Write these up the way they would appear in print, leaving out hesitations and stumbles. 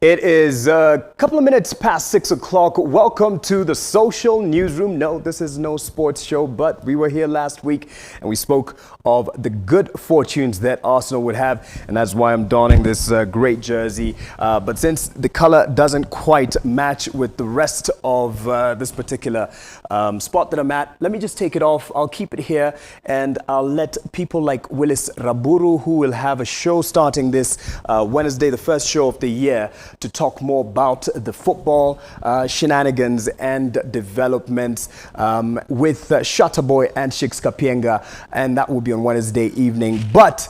It is a couple of minutes past 6 o'clock. Welcome to the Social Newsroom. No, this is no sports show, but we were here last week and we spoke of the good fortunes that Arsenal would have. And that's why I'm donning this great jersey. But since the color doesn't quite match with the rest of this particular spot that I'm at, let me just take it off. I'll keep it here and I'll let people like Willis Raburu, who will have a show starting this Wednesday, the first show of the year, to talk more about the football shenanigans and developments with Shutterboy and Shix Kapienga, and that will be on Wednesday evening. But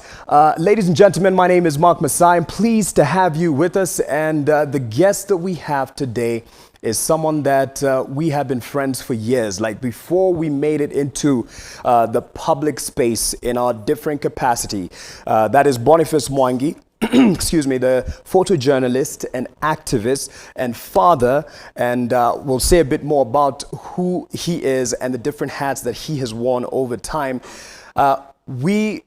ladies and gentlemen, my name is Mark Masai. I'm pleased to have you with us, and the guest that we have today is someone that we have been friends for years. Like before we made it into the public space in our different capacity. That is Boniface Mwangi. Excuse me, the photojournalist and activist and father, and we'll say a bit more about who he is and the different hats that he has worn over time. We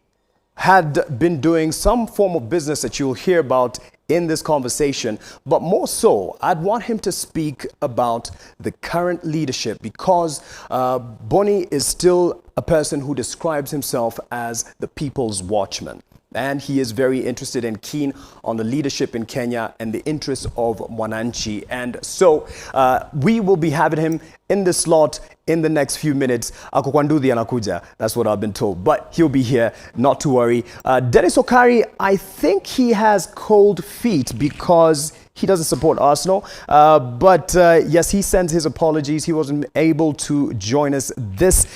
had been doing some form of business that you'll hear about in this conversation, but more so, I'd want him to speak about the current leadership, because Bonnie is still a person who describes himself as the people's watchman. And he is very interested and keen on the leadership in Kenya and the interests of Mwananchi. And so we will be having him in the slot in the next few minutes. Ako kwa nduthi anakuja, that's what I've been told. But he'll be here, not to worry. Dennis Okari, I think he has cold feet because he doesn't support Arsenal. But yes, he sends his apologies. He wasn't able to join us this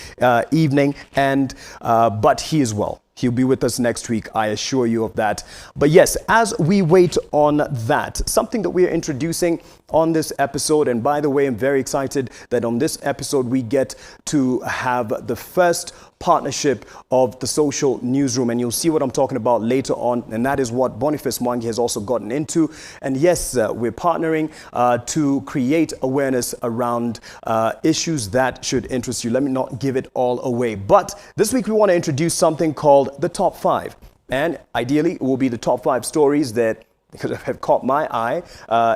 evening, and but he is well. He'll be with us next week, I assure you of that. But yes, as we wait on that, something that we are introducing on this episode, and by the way, I'm very excited that on this episode we get to have the first partnership of the Social Newsroom, and you'll see what I'm talking about later on, and that is what Boniface Mwangi has also gotten into. And yes, we're partnering to create awareness around issues that should interest you. Let me not give it all away, but this week we want to introduce something called the Top 5, and ideally it will be the top 5 stories that have caught my eye.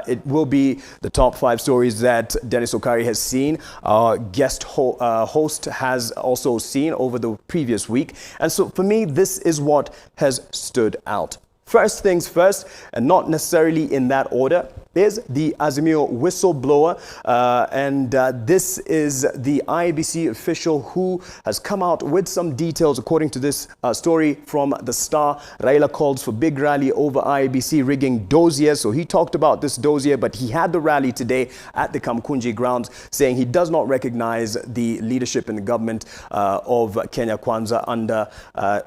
It will be the top 5 stories that Dennis Okari has seen, our guest host has also seen over the previous week. And so for me, this is what has stood out. First things first, and not necessarily in that order, is the Azimio whistleblower. This is the IEBC official who has come out with some details. According to this story from The Star, Raila calls for big rally over IEBC rigging dossier. So he talked about this dossier, but he had the rally today at the Kamkunji grounds, saying he does not recognize the leadership in the government of Kenya Kwanza under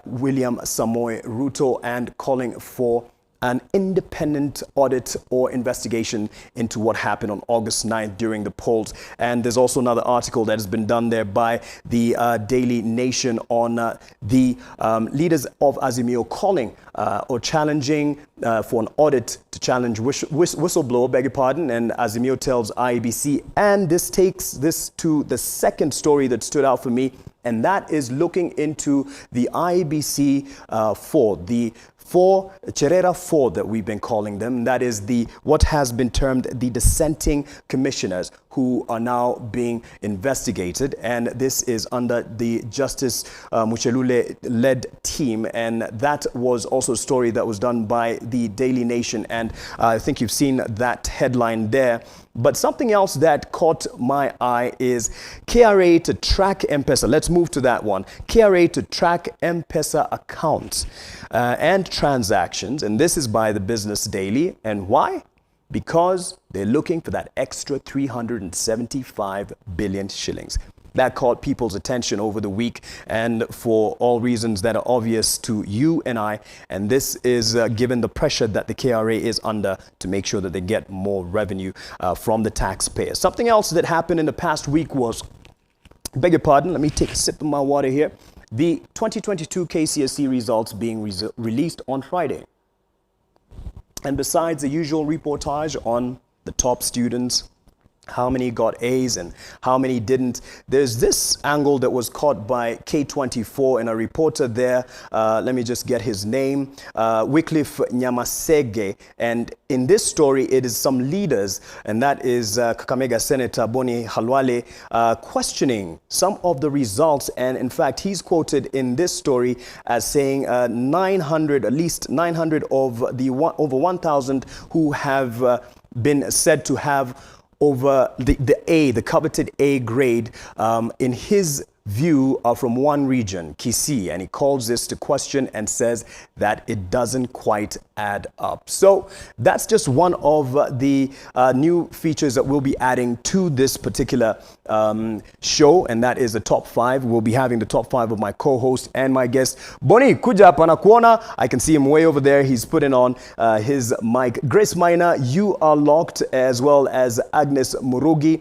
William Samoei Ruto, and calling for an independent audit or investigation into what happened on August 9th during the polls. And there's also another article that has been done there by the Daily Nation on the leaders of Azimio calling or challenging for an audit to challenge whistleblower, beg your pardon, and Azimio tells IEBC. And this takes this to the second story that stood out for me, and that is looking into the IEBC Cherera 4 that we've been calling them. That is what has been termed the dissenting commissioners, who are now being investigated. And this is under the Justice Muchelule-led team. And that was also a story that was done by the Daily Nation. And I think you've seen that headline there. But something else that caught my eye is KRA to track M-Pesa. Let's move to that one. KRA to track M-Pesa accounts and transactions. And this is by the Business Daily. And why? Because they're looking for that extra 375 billion shillings. That caught people's attention over the week, and for all reasons that are obvious to you and I. And this is given the pressure that the KRA is under to make sure that they get more revenue from the taxpayers. Something else that happened in the past week was, beg your pardon, let me take a sip of my water here. The 2022 KCSE results being released on Friday. And besides the usual reportage on the top students, how many got A's and how many didn't. There's this angle that was caught by K24 and a reporter there. Let me just get his name, Wycliffe Nyamasege. And in this story, it is some leaders, and that is Kakamega Senator Boni Halwale, questioning some of the results. And in fact, he's quoted in this story as saying 900, at least 900 of the over 1,000 who have been said to have over the coveted A grade, in his view, are from one region, Kisii, and he calls this to question and says that it doesn't quite add up. So that's just one of the new features that we'll be adding to this particular show, and that is the top 5. We'll be having the top 5 of my co-host and my guest. Boni, kuja hapa na kuona. I can see him way over there. He's putting on his mic. Grace Maina, you are locked, as well as Agnes Murugi.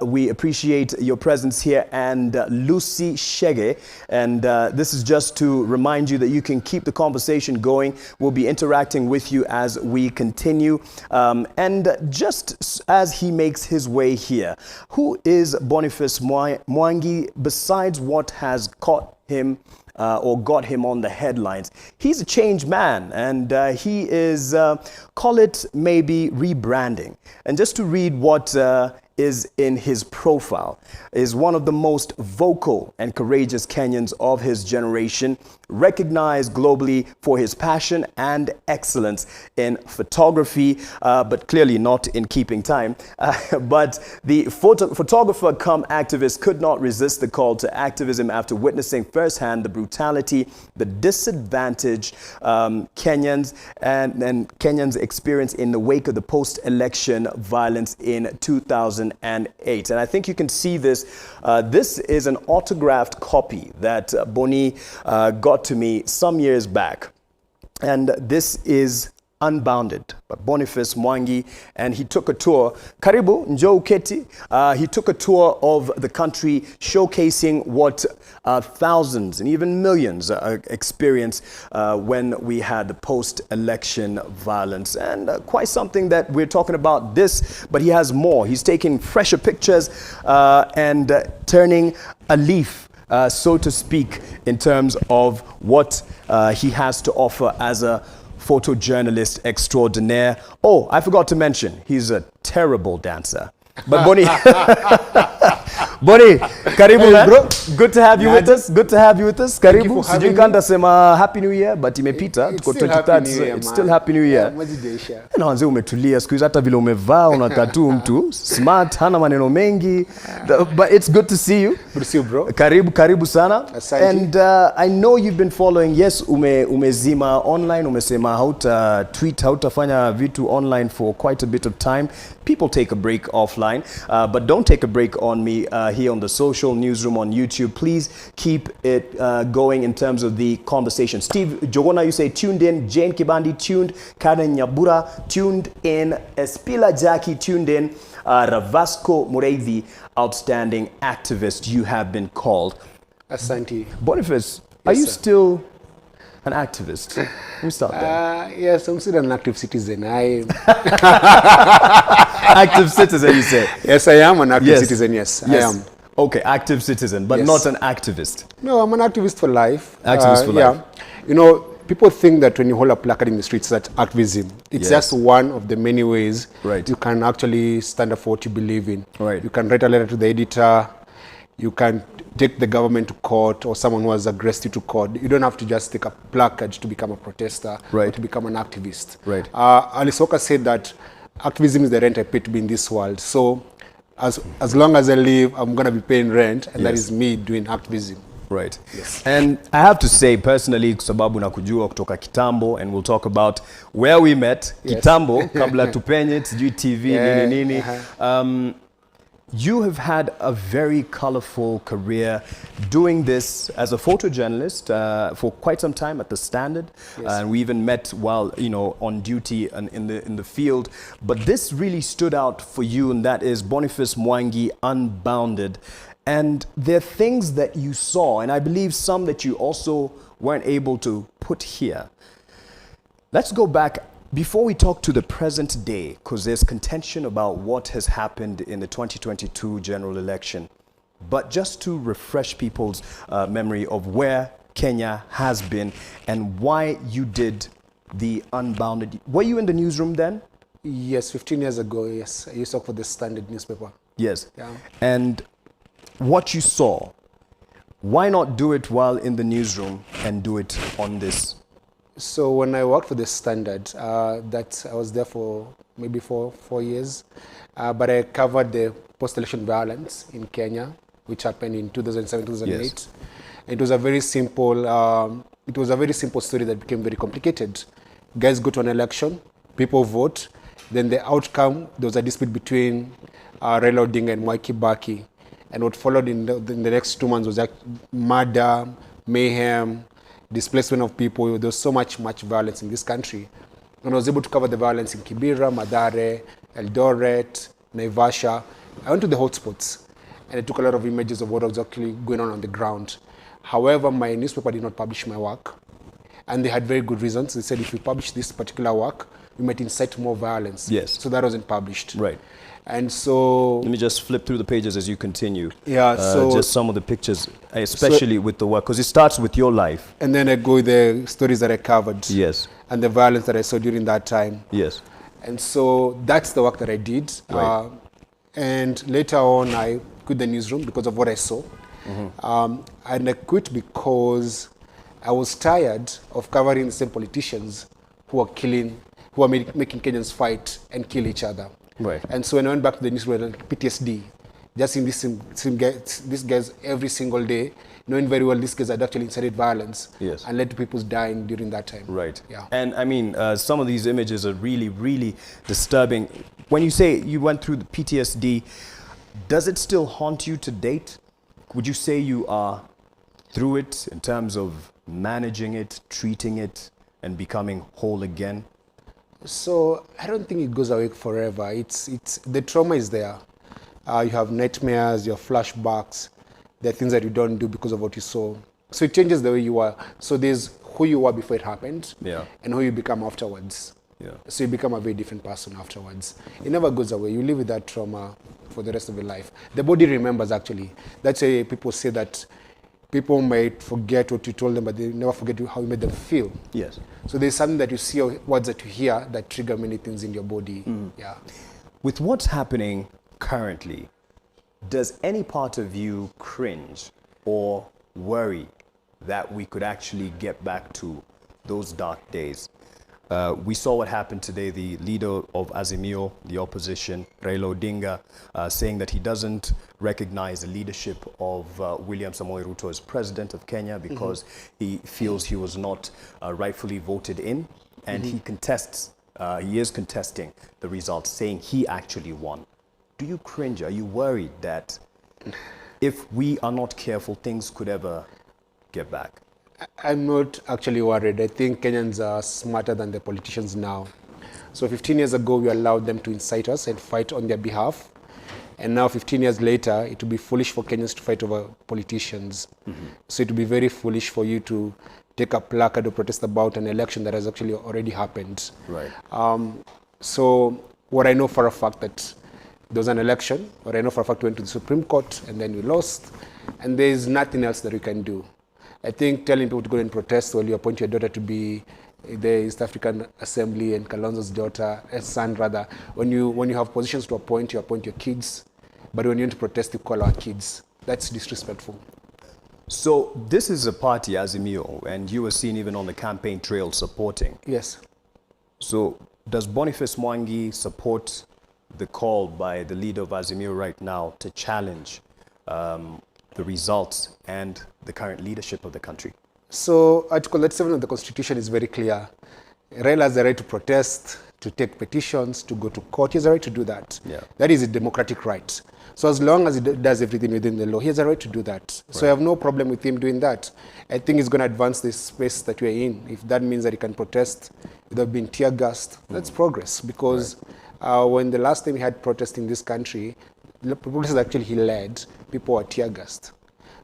We appreciate your presence here, and Lucy Shege. And this is just to remind you that you can keep the conversation going. We'll be interacting with you as we continue. And just as he makes his way here, who is Boniface Mwangi besides what has caught him or got him on the headlines? He's a changed man, and he is, call it maybe rebranding. And just to read what is in his profile, is one of the most vocal and courageous Kenyans of his generation, recognized globally for his passion and excellence in photography, but clearly not in keeping time. But the photographer come activist could not resist the call to activism after witnessing firsthand the brutality, the disadvantaged Kenyans and Kenyans experience in the wake of the post-election violence in 2008. And I think you can see this. This is an autographed copy that Boni got to me some years back. And this is Unbounded by Boniface Mwangi, and he took a tour. Karibu, njoo uketi. He took a tour of the country, showcasing what thousands and even millions experience when we had the post-election violence. And quite something that we're talking about this, but he has more. He's taking fresher pictures and turning a leaf, so to speak, in terms of what he has to offer as a photojournalist extraordinaire. Oh, I forgot to mention, he's a terrible dancer. But Boni, Boni, karibu, man. Bro. Good to have you with us. Good to have you with us. Karibu. Sijui kanda sema Happy New Year, but imepita. Tuko 23rd. It's still Happy New Year. Na wanze umetulia siku hizi, hata vile umevaa unakaa tu mtu smart, hana maneno mengi. But it's good to see you. Good to see you, bro. Karibu sana. Asante. And I know you've been following. Yes, umezima online, umesema hauta tweet, hautafanya vitu online for quite a bit of time. People take a break offline, but don't take a break on me here on the Social Newsroom on YouTube. Please keep it going in terms of the conversation. Steve Jogona, you say tuned in. Jane Kibandi tuned. Karen Nyabura tuned in. Espila Jackie tuned in. Ravasco Mureithi, outstanding activist you have been called. Asante. Boniface, yes, are you sir. still an activist? Let me start there. Yes, I'm still an active citizen. Active citizen, you say? Yes, I am an active citizen, yes. I am. Okay, active citizen, but not an activist. No, I'm an activist for life. Activist for life. Yeah. You know, people think that when you hold a placard in the streets, that's activism. It's just one of the many ways you can actually stand up for what you believe in. Right. You can write a letter to the editor. You can take the government to court, or someone who has aggressed you to court. You don't have to just take a placard to become a protester or to become an activist. Right. Alice Walker said that activism is the rent I pay to be in this world. So as long as I live, I'm going to be paying rent, and that is me doing activism. Right. Yes. And I have to say personally, kwa sababu nakujua kutoka kitambo, and we'll talk about where we met kitambo, kabla tupenye, sijui TV, nini. You have had a very colorful career doing this as a photojournalist for quite some time at the Standard. And we even met while, on duty and in the field. But this really stood out for you, and that is Boniface Mwangi, Unbounded. And there are things that you saw, and I believe some that you also weren't able to put here. Let's go back Before we talk to the present day, because there's contention about what has happened in the 2022 general election, but just to refresh people's memory of where Kenya has been and why you did the Unbounded. Were you in the newsroom then? Yes, 15 years ago, yes. I used to work for the Standard newspaper. Yes. Yeah. And what you saw, why not do it while in the newsroom and do it on this? So when I worked for the Standard, I was there for maybe 4 years, but I covered the post-election violence in Kenya, which happened in 2007, 2008. Yes. It was a very simple story that became very complicated. Guys go to an election, people vote, then the outcome, there was a dispute between Raila Odinga and Mwai Kibaki. And what followed in the next 2 months was like murder, mayhem, displacement of people. There was so much violence in this country. And I was able to cover the violence in Kibera, Mathare, Eldoret, Naivasha. I went to the hotspots and I took a lot of images of what was actually going on the ground. However, my newspaper did not publish my work. And they had very good reasons. They said if you publish this particular work, you might incite more violence. Yes. So that wasn't published. Right. And so... Let me just flip through the pages as you continue. Yeah, so... just some of the pictures, especially with the work, because it starts with your life. And then I go with the stories that I covered. Yes. And the violence that I saw during that time. Yes. And so that's the work that I did. Right. And later on, I quit the newsroom because of what I saw. Mm-hmm. And I quit because I was tired of covering the same politicians who are making Kenyans fight and kill each other. Right. And so when I went back to the newsroom, PTSD, just seeing these guys every single day, knowing very well these guys had actually incited violence. Yes. And led to people dying during that time. Right. Yeah. And I mean, some of these images are really, really disturbing. When you say you went through the PTSD, does it still haunt you to date? Would you say you are through it in terms of managing it, treating it, and becoming whole again? So I don't think it goes away forever. The trauma is there. You have nightmares, you have flashbacks. There are things that you don't do because of what you saw. So it changes the way you are. So there's who you were before it happened, yeah, and who you become afterwards. Yeah. So you become a very different person afterwards. It never goes away. You live with that trauma for the rest of your life. The body remembers, actually. That's why people say that people might forget what you told them, but they never forget how you made them feel. Yes. So there's something that you see or words that you hear that trigger many things in your body. Yeah. With what's happening currently, does any part of you cringe or worry that we could actually get back to those dark days? We saw what happened today, the leader of Azimio, the opposition, Raila Odinga, saying that he doesn't recognize the leadership of William Samoei Ruto as president of Kenya because he feels he was not rightfully voted in, and he is contesting the results, saying he actually won. Do you cringe? Are you worried that if we are not careful, things could ever get back? I'm not actually worried. I think Kenyans are smarter than the politicians now. So 15 years ago, we allowed them to incite us and fight on their behalf. And now 15 years later, it would be foolish for Kenyans to fight over politicians. So it would be very foolish for you to take a placard or protest about an election that has actually already happened. Right. So what I know for a fact that there was an election, or I know for a fact we went to the Supreme Court and then we lost, and there is nothing else that we can do. I think telling people to go and protest while you appoint your daughter to be the East African Assembly and Kalonzo's son rather, when you have positions to appoint, you appoint your kids, but when you want to protest, you call our kids. That's disrespectful. So this is a party, Azimio, and you were seen even on the campaign trail supporting. Yes. So does Boniface Mwangi support the call by the leader of Azimio right now to challenge the results and the current leadership of the country? So Article 37 of the Constitution is very clear. Raila has the right to protest, to take petitions, to go to court. He has a right to do that. Yeah. That is a democratic right. So as long as he does everything within the law, he has a right to do that. Right. So I have no problem with him doing that. I think he's going to advance this space that we're in. If that means that he can protest without being tear gassed, that's progress. Because when the last time we had protest in this country, the protests actually he led, people were tear gassed.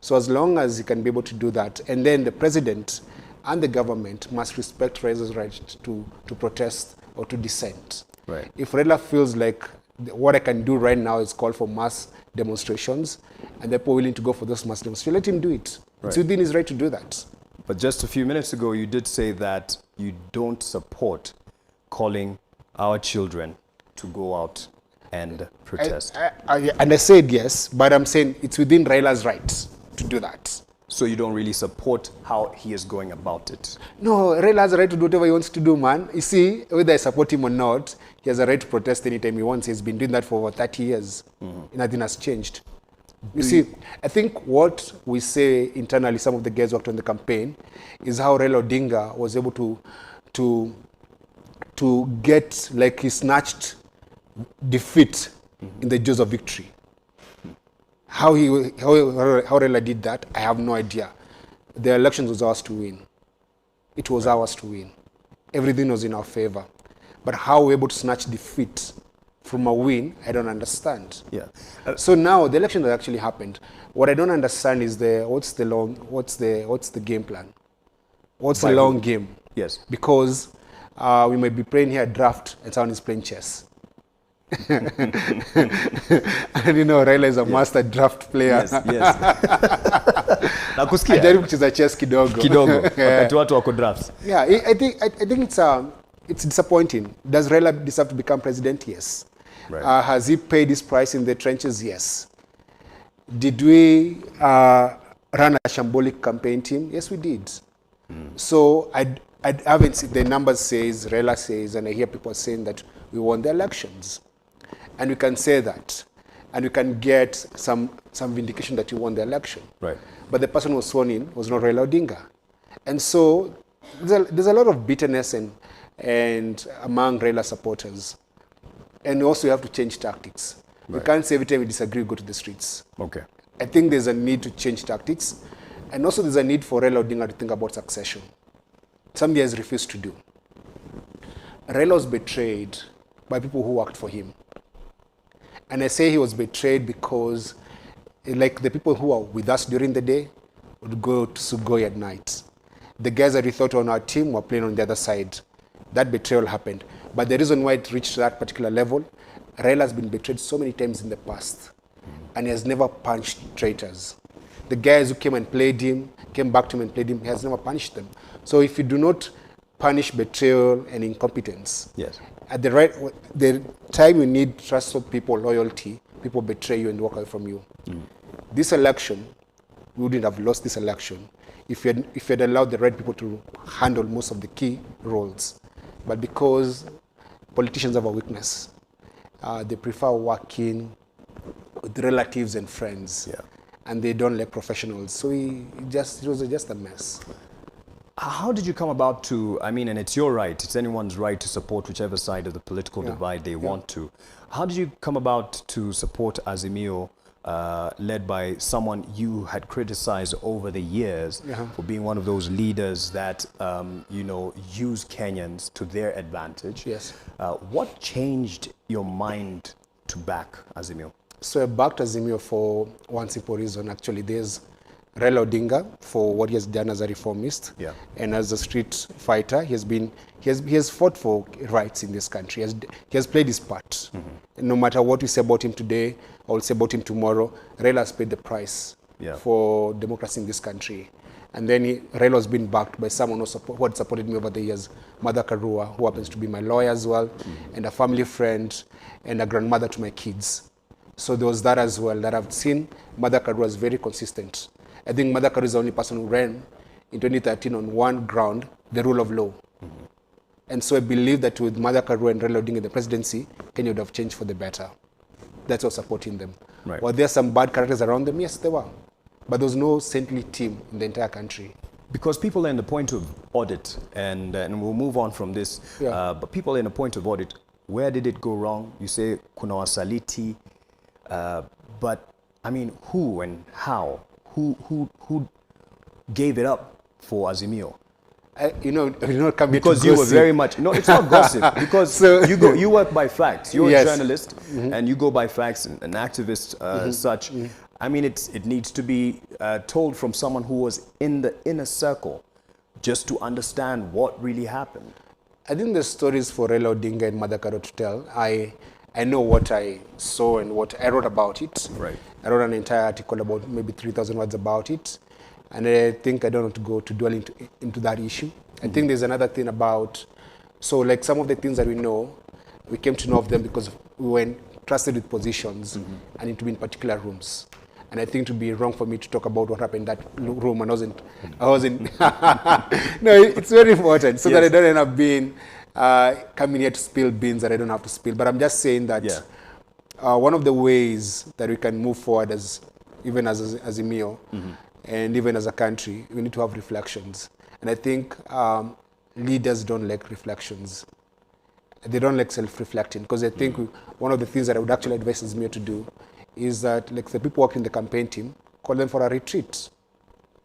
So as long as he can be able to do that, and then the president and the government must respect Raila's right to protest or to dissent. Right. If Raila feels like what I can do right now is call for mass demonstrations, and they're willing to go for those mass demonstrations, let him do it. Right. It's within his right to do that. But just a few minutes ago, you did say that you don't support calling our children to go out and protest. And I said yes, but I'm saying it's within Raila's right to do that. So you don't really support how he is going about it? No, Raila has a right to do whatever he wants to do, man. You see, whether I support him or not, he has a right to protest anytime he wants. He's been doing that for over 30 years. Nothing has changed. You see, I think what we say internally, some of the guys worked on the campaign, is how Raila Odinga was able to get, like, he snatched defeat in the jaws of victory. How Raila did that, I have no idea. The elections was ours to win. It was ours to win. Everything was in our favor. But how we were able to snatch defeat from a win, I don't understand. Yeah. So now the election has actually happened. What I don't understand is what's the game plan? What's the long game? Yes. Because we might be playing here draft and someone is playing chess. And you know, Raila is a master draft player. Yes. Nakusikia. Ajaribu kucheza chess kidogo. Wakati watu wako drafts. Yeah, I think it's disappointing. Does Raila deserve to become president? Yes. Right. Has he paid his price in the trenches? Yes. Did we run a shambolic campaign team? Yes, we did. So I haven't seen the numbers says, Raila says, and I hear people saying that we won the elections. And we can say that. And we can get some vindication that you won the election. Right. But the person who was sworn in was not Raila Odinga. And so there's a lot of bitterness and among Raila supporters. And also you have to change tactics. Right. You can't say every time we disagree, we go to the streets. Okay. I think there's a need to change tactics. And also there's a need for Raila Odinga to think about succession. Somebody has refused to do. Raila was betrayed by people who worked for him. And I say he was betrayed because, like, the people who are with us during the day would go to Sugoi at night. The guys that we thought on our team were playing on the other side. That betrayal happened. But the reason why it reached that particular level, Raila has been betrayed so many times in the past. And he has never punished traitors. The guys who came and played him, came back to him and played him, he has never punished them. So if you do not punish betrayal and incompetence, yes, at the time you need trust of people, loyalty, people betray you and walk away from you. This election, we wouldn't have lost this election if you had allowed the right people to handle most of the key roles. But because politicians have a weakness, they prefer working with relatives and friends, and they don't like professionals. So it was just a mess. How did you come about to, I mean, and it's your right, it's anyone's right to support whichever side of the political divide they want to. How did you come about to support Azimio, led by someone you had criticized over the years for being one of those leaders that, use Kenyans to their advantage? Yes. What changed your mind to back Azimio? So I backed Azimio for one simple reason, actually. There's Raila Odinga for what he has done as a reformist, and as a street fighter. He has fought for rights in this country. He has played his part. And no matter what we say about him today, or we'll say about him tomorrow, Raila has paid the price for democracy in this country. And then Raila has been backed by someone who had supported me over the years, Mother Karua, who happens to be my lawyer as well, and a family friend, and a grandmother to my kids. So there was that as well, that I've seen Mother Karua is very consistent. I think Mother Karua is the only person who ran in 2013 on one ground, the rule of law. And so I believe that with Mother Karua and Raila Odinga in the presidency, Kenya would have changed for the better. That's why supporting them. Right. Were there some bad characters around them? Yes, there were. But there was no saintly team in the entire country. Because people are in the point of audit, and we'll move on from this, but people are in a point of audit. Where did it go wrong? You say kuna wasaliti, but I mean, who and how? Who gave it up for Azimio? Because you were very much, no, it's not gossip, because so, you work by facts. You're a journalist, and you go by facts, and an activist such. I mean, it needs to be told from someone who was in the inner circle, just to understand what really happened. I think the stories for Raila Odinga and Mother Karo to tell. I know what I saw and what I wrote about it. Right. I wrote an entire article about maybe 3,000 words about it. And I think I don't want to go to dwell into that issue. I think there's another thing about, so like some of the things that we know, we came to know of them because we were trusted with positions and into in particular rooms. And I think it would be wrong for me to talk about what happened in that room, and I wasn't. No, it's very important so that I don't end up being coming here to spill beans that I don't have to spill. But I'm just saying that one of the ways that we can move forward even as Azimio and even as a country, we need to have reflections. And I think leaders don't like reflections. They don't like self-reflecting, because I think one of the things that I would actually advise Azimio to do is that, like the people working in the campaign team, call them for a retreat.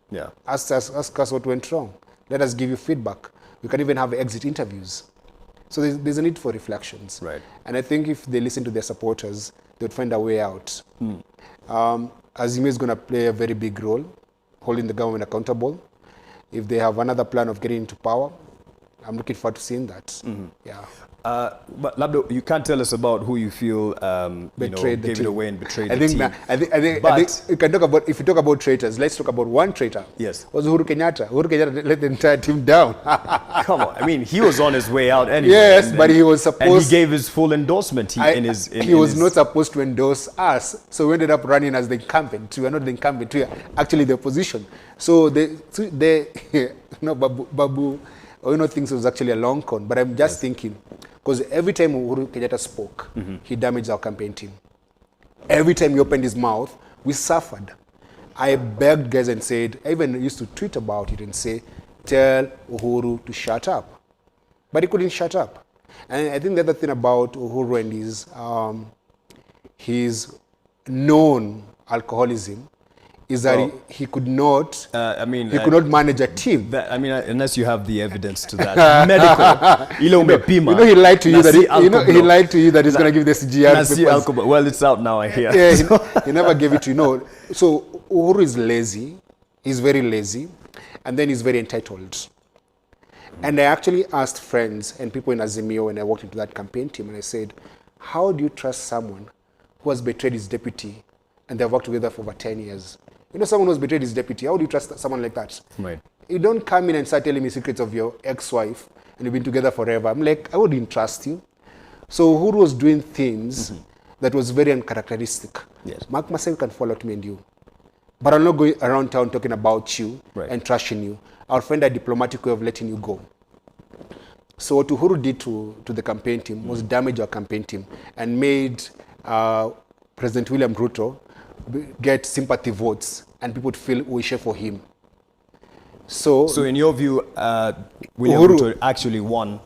Yeah. Ask us what went wrong. Let us give you feedback. We can even have exit interviews. So there's a need for reflections. Right. And I think if they listen to their supporters, they would find a way out. Azimio is going to play a very big role, holding the government accountable. If they have another plan of getting into power, I'm looking forward to seeing that. Yeah. But Labdo, you can't tell us about who you feel betrayed gave it away and betrayed the think team. I think you can talk about, if you talk about traitors, let's talk about one traitor. Yes. Was Uhuru Kenyatta. Uhuru Kenyatta let the entire team down. Come on, I mean, he was on his way out anyway. Yes, but he was supposed... And he gave his full endorsement. He was not supposed to endorse us, so we ended up running as the incumbent. We are not the incumbent, we are actually the opposition. So Babu thinks it was actually a long con, but I'm just thinking, because every time Uhuru Kenyatta spoke, he damaged our campaign team. Every time he opened his mouth, we suffered. I begged guys and said, I even used to tweet about it and say, tell Uhuru to shut up. But he couldn't shut up. And I think the other thing about Uhuru and his known alcoholism is that he could not. Could not manage a team. Unless you have the evidence to that. Medical. He lied to you that he lied to you that he's going to give the CGR. Well, it's out now, I hear. Yeah, he never gave it to you. So Uhuru is lazy. He's very lazy, and then he's very entitled. And I actually asked friends and people in Azimio when I walked into that campaign team, and I said, how do you trust someone who has betrayed his deputy and they've worked together for over 10 years? Someone who's betrayed his deputy, how do you trust someone like that? Right. You don't come in and start telling me secrets of your ex-wife and you've been together forever. I'm like, I wouldn't trust you. So Uhuru was doing things that was very uncharacteristic. Yes. Mark Masai can follow me and you. But I'm not going around town talking about you and trashing you. I'll find a diplomatic way of letting you go. So what Uhuru did to the campaign team was damage our campaign team and made President William Ruto get sympathy votes and people would feel we share for him. So in your view, William Ruto actually won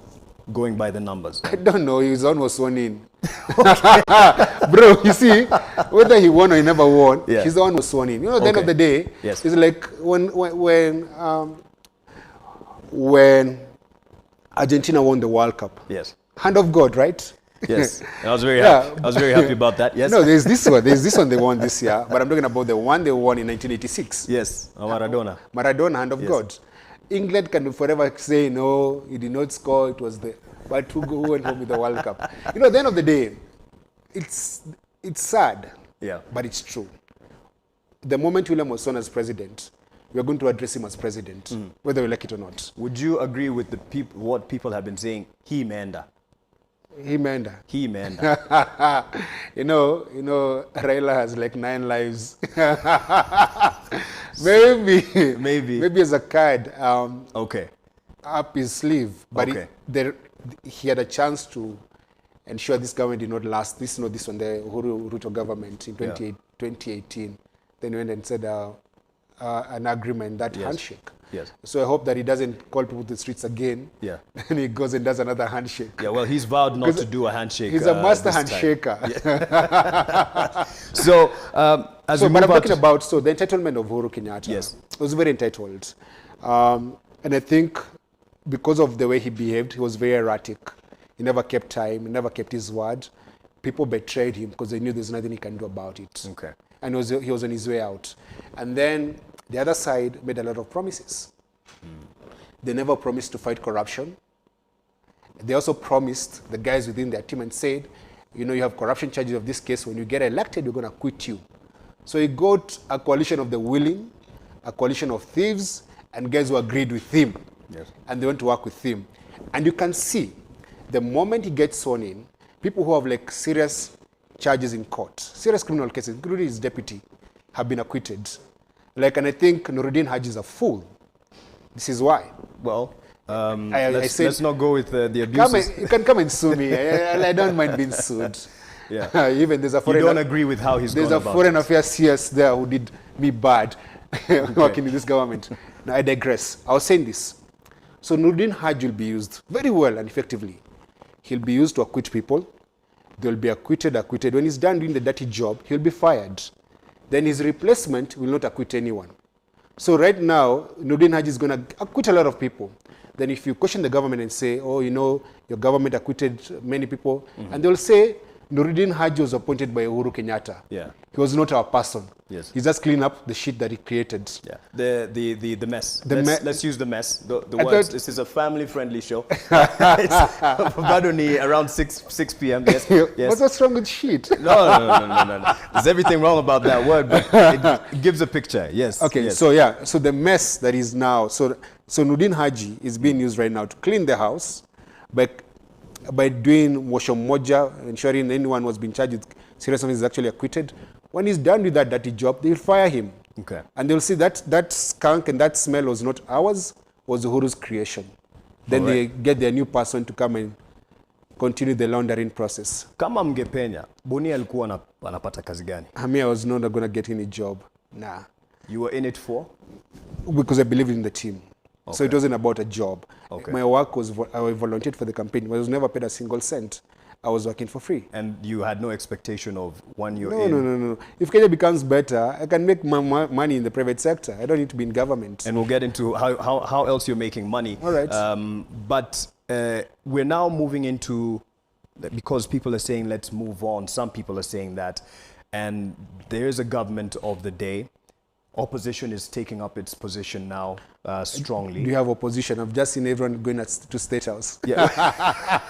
going by the numbers? I don't know. His own was sworn in. Bro, you see, whether he won or he never won, his own was sworn in. At the end of the day, it's like when Argentina won the World Cup. Yes. Hand of God, right? Yes, I was very happy. I was very happy about that. Yes. No, there's this one. There's this one they won this year, but I'm talking about the one they won in 1986. Yes, Maradona. Maradona, hand of God. England can forever say no, he did not score. It was but who went home with the World Cup? At the end of the day, it's sad. Yeah. But it's true. The moment William was sworn as president, we are going to address him as president, whether we like it or not. Would you agree with what people have been saying? He Menda. Raila has like 9 lives. maybe as a card up his sleeve. But he had a chance to ensure this government did not last. This on the Uhuru Ruto government in 2018. Then he went and said an agreement, that handshake. Yes. So I hope that he doesn't call people to the streets again. Yeah. And he goes and does another handshake. Yeah, well, he's vowed not to do a handshake. He's a master handshaker. So, but I'm talking about the entitlement of Uhuru Kenyatta. Yes. He was very entitled. And I think because of the way he behaved, he was very erratic. He never kept time. He never kept his word. People betrayed him because they knew there's nothing he can do about it. Okay. And he was on his way out. And then the other side made a lot of promises. They never promised to fight corruption. They also promised the guys within their team and said, you have corruption charges of this case. When you get elected, we're going to quit you. So he got a coalition of the willing, a coalition of thieves, and guys who agreed with him. Yes. And they went to work with him. And you can see, the moment he gets sworn in, people who have like serious charges in court, serious criminal cases, including his deputy, have been acquitted. And I think Nuruddin Haji is a fool. This is why. Well, let's not go with the abuses. You can come and sue me. I don't mind being sued. Yeah. Even there's a foreign. You don't agree with how he's There's gone a about foreign it. affairs CS there who did me bad working in this government. Now I digress. I was saying this. So Nuruddin Haji will be used very well and effectively. He'll be used to acquit people. They'll be acquitted. When he's done doing the dirty job, he'll be fired. Then his replacement will not acquit anyone. So right now, Nuruddin Haji is going to acquit a lot of people. Then if you question the government and say, oh, your government acquitted many people, and they'll say, Nuruddin Haji was appointed by Uhuru Kenyatta. Yeah. He was not our person. Yes. He's just cleaning up the shit that he created. Yeah. The mess. Let's use the mess. The I words. thought- This is a family-friendly show. It's Badoni around 6 p.m. Yes. Yes. What's wrong with shit? No. There's everything wrong about that word, but it gives a picture. Yes. Okay, yes. so the mess that is now, so Nuruddin Haji is being used right now to clean the house by doing mosho moja, ensuring anyone who has been charged with serious offenses is actually acquitted. When he's done with that dirty job, they'll fire him. Okay. And they'll see that skunk and that smell was not ours, was Uhuru's creation. Then they get their new person to come and continue the laundering process. Kama mngepenya, Boni alikuwa anapata kazi gani? I was not going to get any job. Nah. You were in it for? Because I believed in the team. So it wasn't about a job. Okay. My work was, I volunteered for the campaign. I was never paid a single cent. I was working for free. And you had no expectation of when you're in? No. If Kenya becomes better, I can make my money in the private sector. I don't need to be in government. And we'll get into how else you're making money. All right. But we're now moving into, because people are saying let's move on, some people are saying that, and there is a government of the day. Opposition is taking up its position now strongly. Do you have opposition? I've just seen everyone going to State House. Yeah.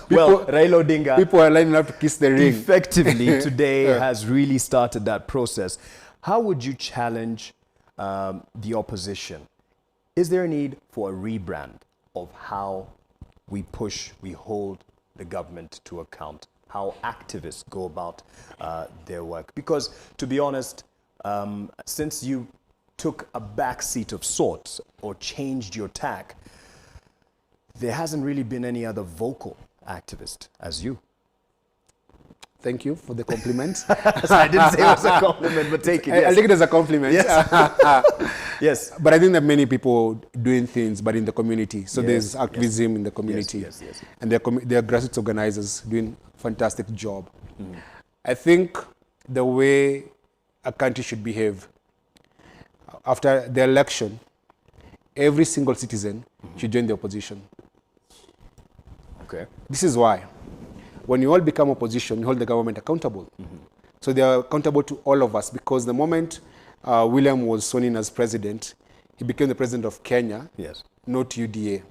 Well, Raila Odinga, people are lining up to kiss the ring. effectively today has really started that process. How would you challenge the opposition? Is there a need for a rebrand of how we hold the government to account, how activists go about their work? Because to be honest, since you took a back seat of sorts or changed your tack, there hasn't really been any other vocal activist as you. Thank you for the compliment. I didn't say it was a compliment, but take it. Yes. I'll take it as a compliment. Yes. Yes. But I think that many people doing things, but in the community. So Yes, there's activism in the community. Yes. And there are grassroots organizers doing a fantastic job. I think the way a country should behave, after the election, every single citizen should join the opposition. Okay. This is why. When you all become opposition, you hold the government accountable. So they are accountable to all of us, because the moment William was sworn in as president, he became the president of Kenya, Yes. not UDA.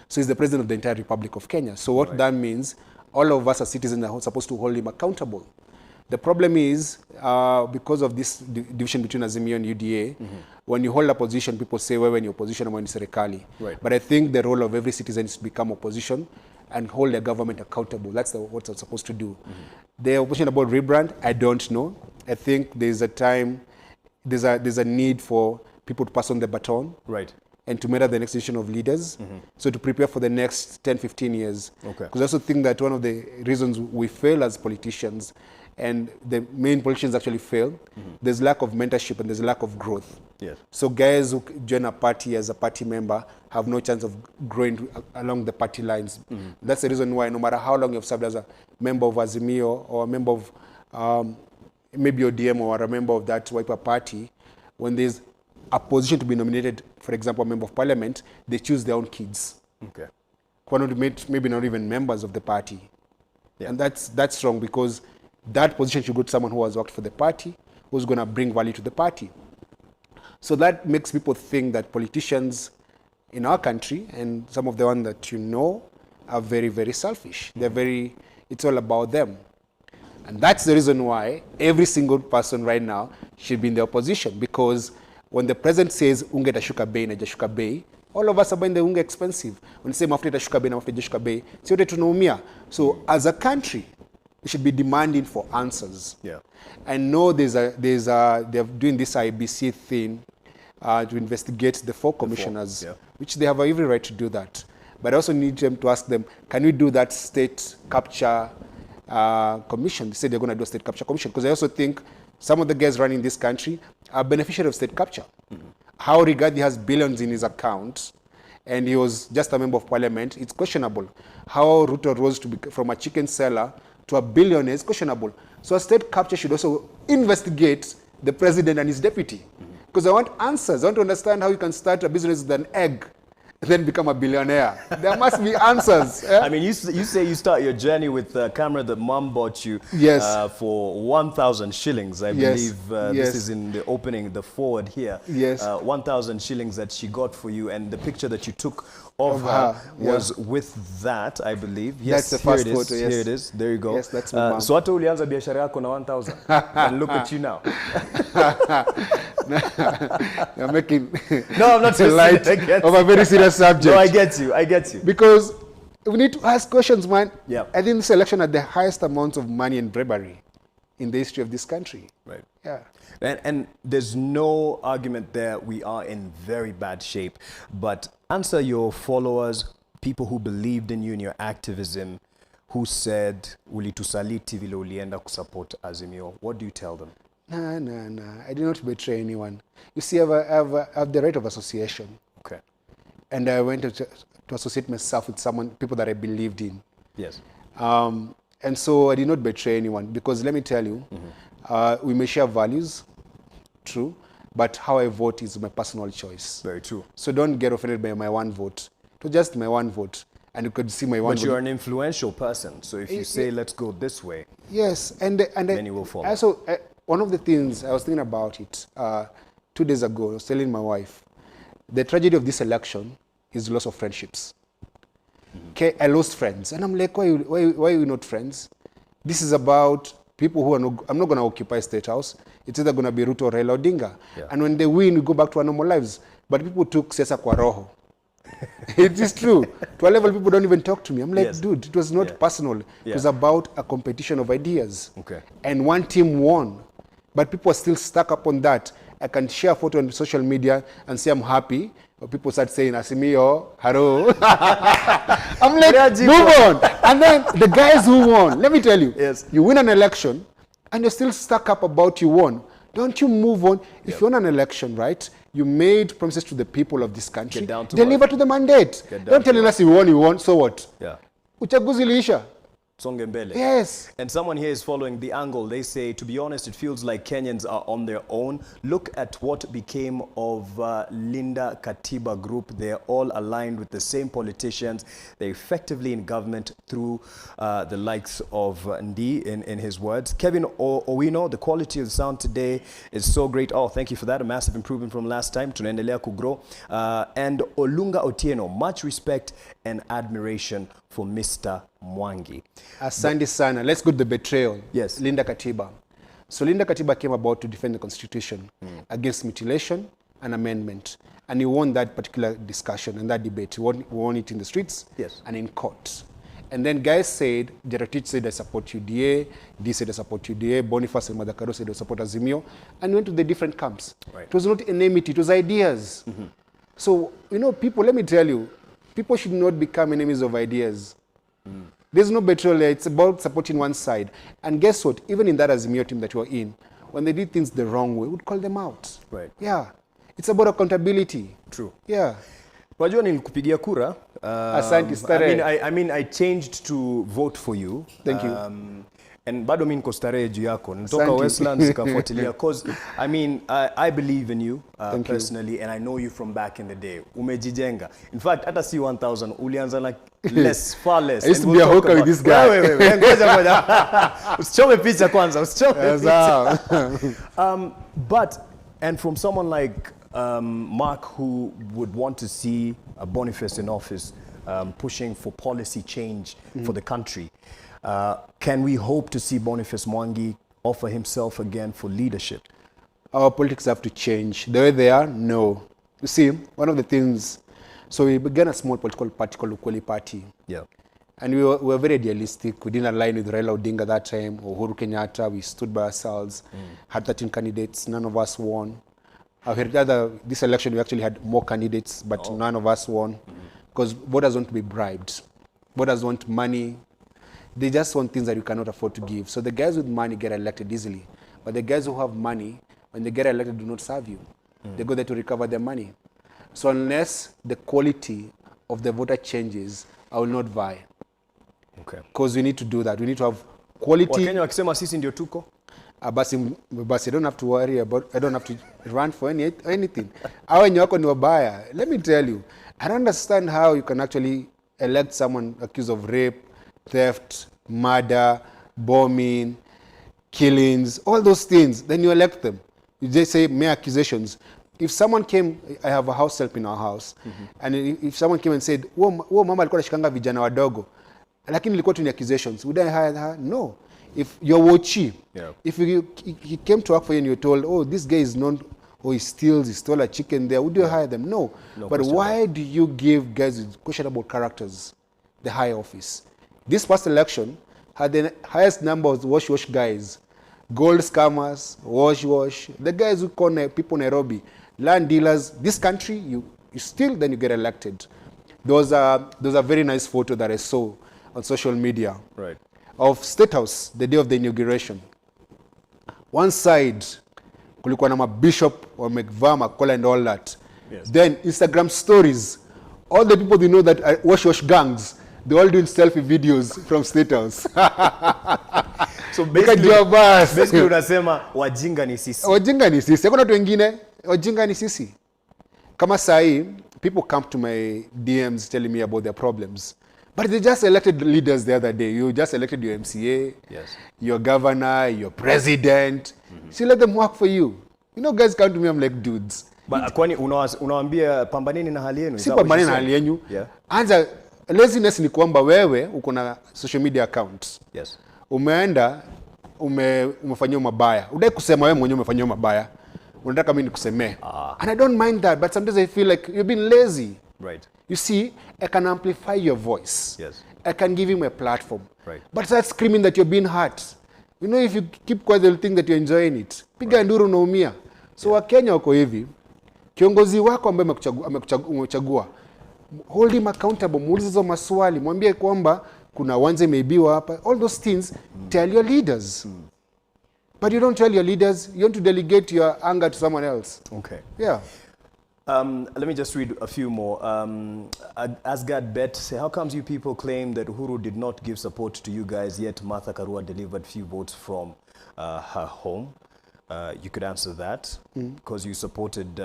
So he's the president of the entire Republic of Kenya. So what that means, all of us as citizens are supposed to hold him accountable. The problem is, because of this division between Azimio and UDA, when you hold a position, people say, well, when you're opposition, when you're serikali. Right. But I think the role of every citizen is to become opposition and hold the government accountable. That's what they're supposed to do. The opposition about rebrand, I don't know. I think there's a need for people to pass on the baton. Right. And to measure the next generation of leaders. So to prepare for the next 10, 15 years. Okay. Because I also think that one of the reasons we fail as politicians, and the main politicians actually fail, there's lack of mentorship and there's a lack of growth. Yes. So guys who join a party as a party member have no chance of growing along the party lines. That's the reason why no matter how long you've served as a member of Azimio or a member of maybe ODM or a member of that Wiper party, when there's a position to be nominated, for example, a member of parliament, they choose their own kids. Okay. Who are not, maybe not even members of the party. Yeah. And that's wrong, because that position should go to someone who has worked for the party, who's going to bring value to the party. So that makes people think that politicians in our country, and some of the ones that you know are very, very selfish. It's all about them. And that's the reason why every single person right now should be in the opposition, because when the president says unga itashuka bei na itashuka bei, all of us are buying the unga expensive. When they say mafuta itashuka bei na mafuta itashuka bei, sote tunaumia. So as a country, we should be demanding for answers. Yeah. I know they're doing this IBC thing to investigate the 4 commissioners, which they have every right to do that. But I also need them to ask them, can we do that state capture commission? They say they're going to do a state capture commission, because I also think some of the guys running this country are beneficiaries of state capture. How Rigathi has billions in his account and he was just a member of parliament, it's questionable. How Ruto rose from a chicken seller to a billionaire is questionable. So a state capture should also investigate the president and his deputy. Because I want answers. I want to understand how you can start a business with an egg then become a billionaire. There must be answers. I mean, you say you start your journey with a camera that mom bought you for 1,000 shillings. I believe this is in the opening, the forward here. 1,000 shillings that she got for you, and the picture that you took of her was with that, I believe. Yes, that's the first photo. Here it is. There you go. Yes, that's my mom. So hata ulianza biashara yako na 1,000, and look at you now. You're making no, I'm not light of a very serious subject. No, I get you. I get you. Because we need to ask questions, man. Yeah. I think this election had the highest amounts of money and bribery in the history of this country. Right. Yeah. And there's no argument there. We are in very bad shape. But answer your followers, people who believed in you and your activism, who said, ulitusaliti vile ulienda kusupport Azimio. What do you tell them? Nah. I did not betray anyone. You see, I have the right of association. Okay. And I went to associate myself with people that I believed in. Yes. And so I did not betray anyone, because let me tell you, we may share values, true, but how I vote is my personal choice. Very true. So don't get offended by my one vote. It was just my one vote. And you could see my one vote. But you're an influential person, so if you say, let's go this way, yes, and many will follow. Also, one of the things, I was thinking about it 2 days ago, I was telling my wife, the tragedy of this election is loss of friendships. Okay, I lost friends. And I'm like, why are we not friends? This is about people who are not, I'm not going to occupy State House. It's either going to be Ruto or Raila Odinga. Yeah. And when they win, we go back to our normal lives. But people took siasa kwa roho. It is true. To a level, people don't even talk to me. I'm like, dude, it was not personal. It was about a competition of ideas. Okay. And one team won. But people are still stuck up on that. I can share a photo on social media and say I'm happy. But people start saying, Azimio, hello. I'm like, move on. And then the guys who won, let me tell you, you win an election and you're still stuck up about you won. Don't you move on? If you won an election, right, you made promises to the people of this country. Deliver to the mandate. Don't tell us you won, so what? Yeah. Uchaguzi liisha. Yes. And someone here is following the angle. They say, to be honest, it feels like Kenyans are on their own. Look at what became of Linda Katiba Group. They're all aligned with the same politicians. They're effectively in government through the likes of Ndi, in his words. Kevin Owino, the quality of the sound today is so great. Oh, thank you for that. A massive improvement from last time. Tunaendelea kugrow. And Olunga Otieno, much respect and admiration for Mr. Mwangi. Asante sana. Let's go to the betrayal. Yes. Linda Katiba. So Linda Katiba came about to defend the Constitution against mutilation and amendment. And he won that particular discussion and that debate. He won it in the streets and in court. And then guys said, Jeratich said, I support UDA. D said, I support UDA. Boniface Mwangi said, I support Azimio. And went to the different camps. Right. It was not enmity, it was ideas. So, you know, people, let me tell you, people should not become enemies of ideas. There's no betrayal there. It's about supporting one side. And guess what? Even in that Azimio team that you are in, when they did things the wrong way, we would call them out. Right. Yeah. It's about accountability. True. Yeah. Wajua nilikupigia kura. Asante starehe. I mean, I changed to vote for you. Thank you. And bado mimi niko starehe juu yako. Nitoka Westlands nikafuatilia cause I mean I believe in you personally and I know you from back in the day. Umejijenga. In fact hata si 1000 ulianza like less, far less. I used to be a hawker with this guy. Wait. Ngoja. Usichome picha kwanza. Usichome picha. But and from someone like Mark, who would want to see Boniface in office, pushing for policy change for the country. Can we hope to see Boniface Mwangi offer himself again for leadership? Our politics have to change. The way they are, no. You see, one of the things, so we began a small political party called Ukoli Party. Yeah. And we were very idealistic. We didn't align with Raila Odinga that time, or Uhuru Kenyatta. We stood by ourselves, had 13 candidates, none of us won. This election we actually had more candidates, but none of us won. Because voters want to be bribed. Voters want money. They just want things that you cannot afford to give. So the guys with money get elected easily. But the guys who have money, when they get elected, do not serve you. They go there to recover their money. So unless the quality of the voter changes, I will not vie. Okay. Because we need to do that. We need to have quality. Wakenya wakisema sisi ndio tuko? Basi I don't have to worry about, I don't have to run for anything. Hao wenye wako ni wabaya. Let me tell you, I don't understand how you can actually elect someone accused of rape, theft, murder, bombing, killings, all those things. Then you elect them. You just say mere accusations. If someone came, I have a house help in our house, and if someone came and said, "Wo mama alikuwa anashikanga vijana wadogo," lakini ilikuwa tu ni accusations, would I hire her? No. If you're Wochi, if he came to work for you and you're told, "Oh, this guy is known, he stole a chicken there," would you hire them? No. But why do you give guys with questionable characters the high office? This past election had the highest number of wash guys, gold scammers, wash. The guys who call people Nairobi, land dealers. This country, you steal, then you get elected. Those are very nice photo that I saw on social media. Right. Of State House, the day of the inauguration. One side, kulikuwa na bishop or mekvaa makola and all that. Yes. Then Instagram stories. All the people they know that are wash gangs, they all doing selfie videos from State House. So basically unasema wajinga ni sisi. Wajinga ni sisi. Hakuna watu wengine, wajinga ni sisi. Kama sahi, people come to my DMs telling me about their problems. But they just elected leaders the other day. You just elected your MCA, your governor, your president. So let them work for you. You know, guys come to me, I'm like, dudes. But kwani unawaambia pambaneni na hali yenu? Si pambaneni na hali yenu. Anza, laziness ni kwamba wewe uko na social media accounts. Yes. Umeenda, umefanyia mabaya. Udai kusema wewe mwenyewe umefanyia mabaya. Unataka mimi nikusemee. And I don't mind that, but sometimes I feel like you've been lazy. Right. You see, I can amplify your voice. Yes. I can give him a platform. Right. But start screaming that you're being hurt. You know, if you keep quiet, they'll think that you're enjoying it. Piga nduru unaumia. So Wakenya wako hivi, kiongozi wako ambaye umechagua, hold him accountable, muulize hizo maswali, mwambie kwamba kuna wanze imeibiwa hapa. All those things, tell your leaders. But you don't tell your leaders, you want to delegate your anger to someone else. Okay. Yeah. Let me just read a few more. Asgard Bet say, how comes you people claim that Uhuru did not give support to you guys, yet Martha Karua delivered few votes from her home? You could answer that because you supported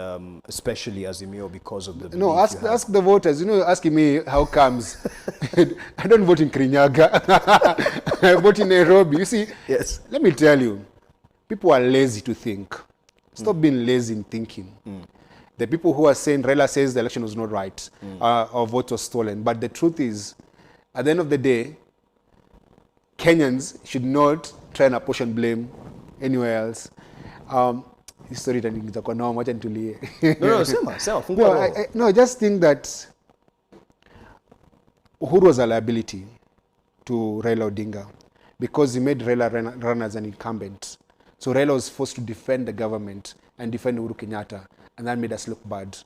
especially Azimio because of the no, ask the voters. You know, you're asking me how comes. I don't vote in Kirinyaga. I vote in Nairobi. You see, yes. Let me tell you, people are lazy to think. Stop being lazy in thinking. The people who are saying Raila says the election was not right, or vote was stolen. But the truth is, at the end of the day, Kenyans should not try and apportion blame anywhere else. History itakuwa no, wacha nitulie. No, sema. No, I just think that Uhuru was a liability to Raila Odinga because he made Raila run as an incumbent. So Raila was forced to defend the government and defend Uhuru Kenyatta, and that made us look bad.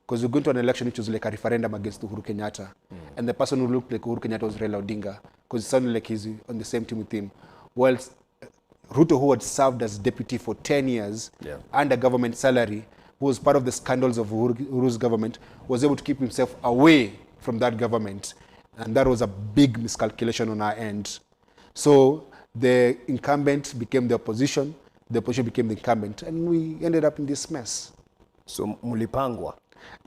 Because we're going to an election which was like a referendum against Uhuru Kenyatta. And the person who looked like Uhuru Kenyatta was Raila Odinga, because it sounded like he's on the same team with him. Well, Ruto, who had served as deputy for 10 years under government salary, who was part of the scandals of Uhuru's government, was able to keep himself away from that government. And that was a big miscalculation on our end. So the incumbent became the opposition became the incumbent, and we ended up in this mess. So mulipangwa?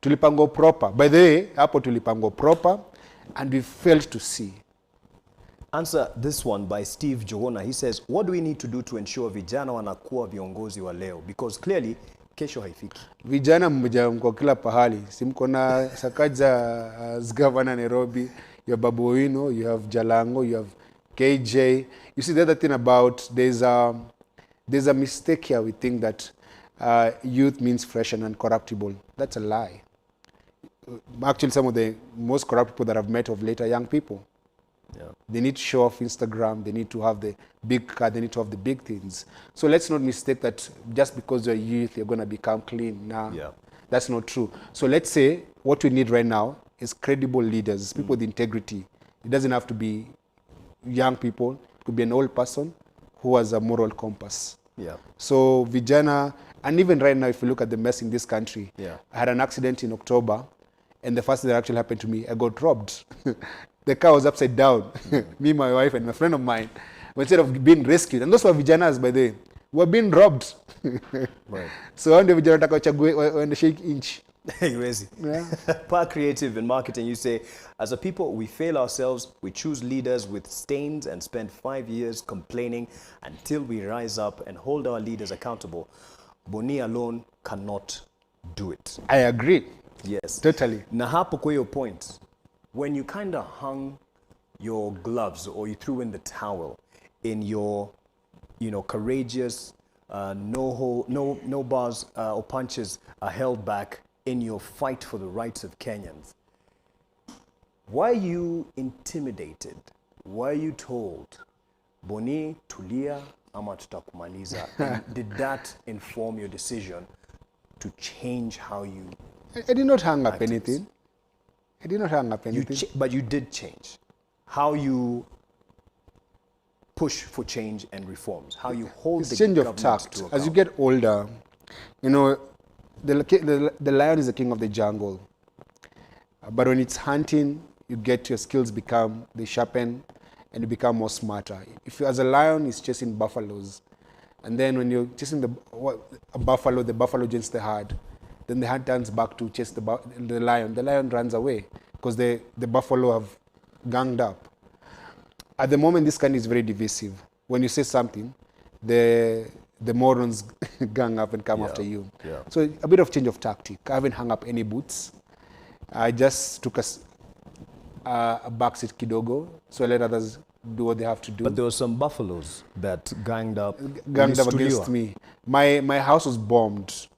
Tulipangwa proper. By the way, hapo tulipangwa proper, and we failed to see. Answer this one by Steve Johona. He says, what do we need to do to ensure vijana wanakuwa viongozi wa leo? Because clearly, kesho haifiki. Vijana mko kila pahali. Si mko na Sakaja as governor Nairobi, you have Babu Owino, you have Jalango, you have KJ. You see, the other thing about, there's a mistake here. We think that youth means fresh and uncorruptible. That's a lie. Actually, some of the most corrupt people that I've met of late are young people. Yeah. They need to show off Instagram, they need to have the big car, they need to have the big things. So let's not mistake that just because you're youth, you're going to become clean. Nah, yeah. That's not true. So let's say what we need right now is credible leaders, people with integrity. It doesn't have to be young people. It could be an old person who has a moral compass. Yeah. So vijana, and even right now, if you look at the mess in this country, I had an accident in October, and the first thing that actually happened to me, I got robbed. The car was upside down. Me, my wife, and my friend of mine, instead of being rescued, and those were vijanas, by the way, were being robbed. Right. So one day vijana taka when the shake inch. Part creative in marketing, you say, as a people, we fail ourselves. We choose leaders with stains and spend 5 years complaining until we rise up and hold our leaders accountable. Boni alone cannot do it. I agree. Yes. Totally. Na hapo kwa your point, when you kind of hung your gloves or you threw in the towel in your, courageous, no bars or punches are held back in your fight for the rights of Kenyans, why are you intimidated? Why are you told, Boni, tulia, ama tutakumaliza? Did that inform your decision to change how you I did not hang up anything. I did not hang up anything. But you did change. How you push for change and reforms. How you hold it's the change government of tact. to account. As you get older, the lion is the king of the jungle. But when it's hunting, your skills they sharpen, and you become more smarter. If you, as a lion, is chasing buffaloes, and then when you're chasing a buffalo, the buffalo joins the herd. Then the herd turns back to chase the lion. The lion runs away because the buffalo have ganged up. At the moment, this country is very divisive. When you say something, the morons gang up and come after you. Yeah. So a bit of change of tactic. I haven't hung up any boots. I just took a backseat kidogo, so I let others do what they have to do. But there were some buffaloes that ganged up against me. My house was bombed.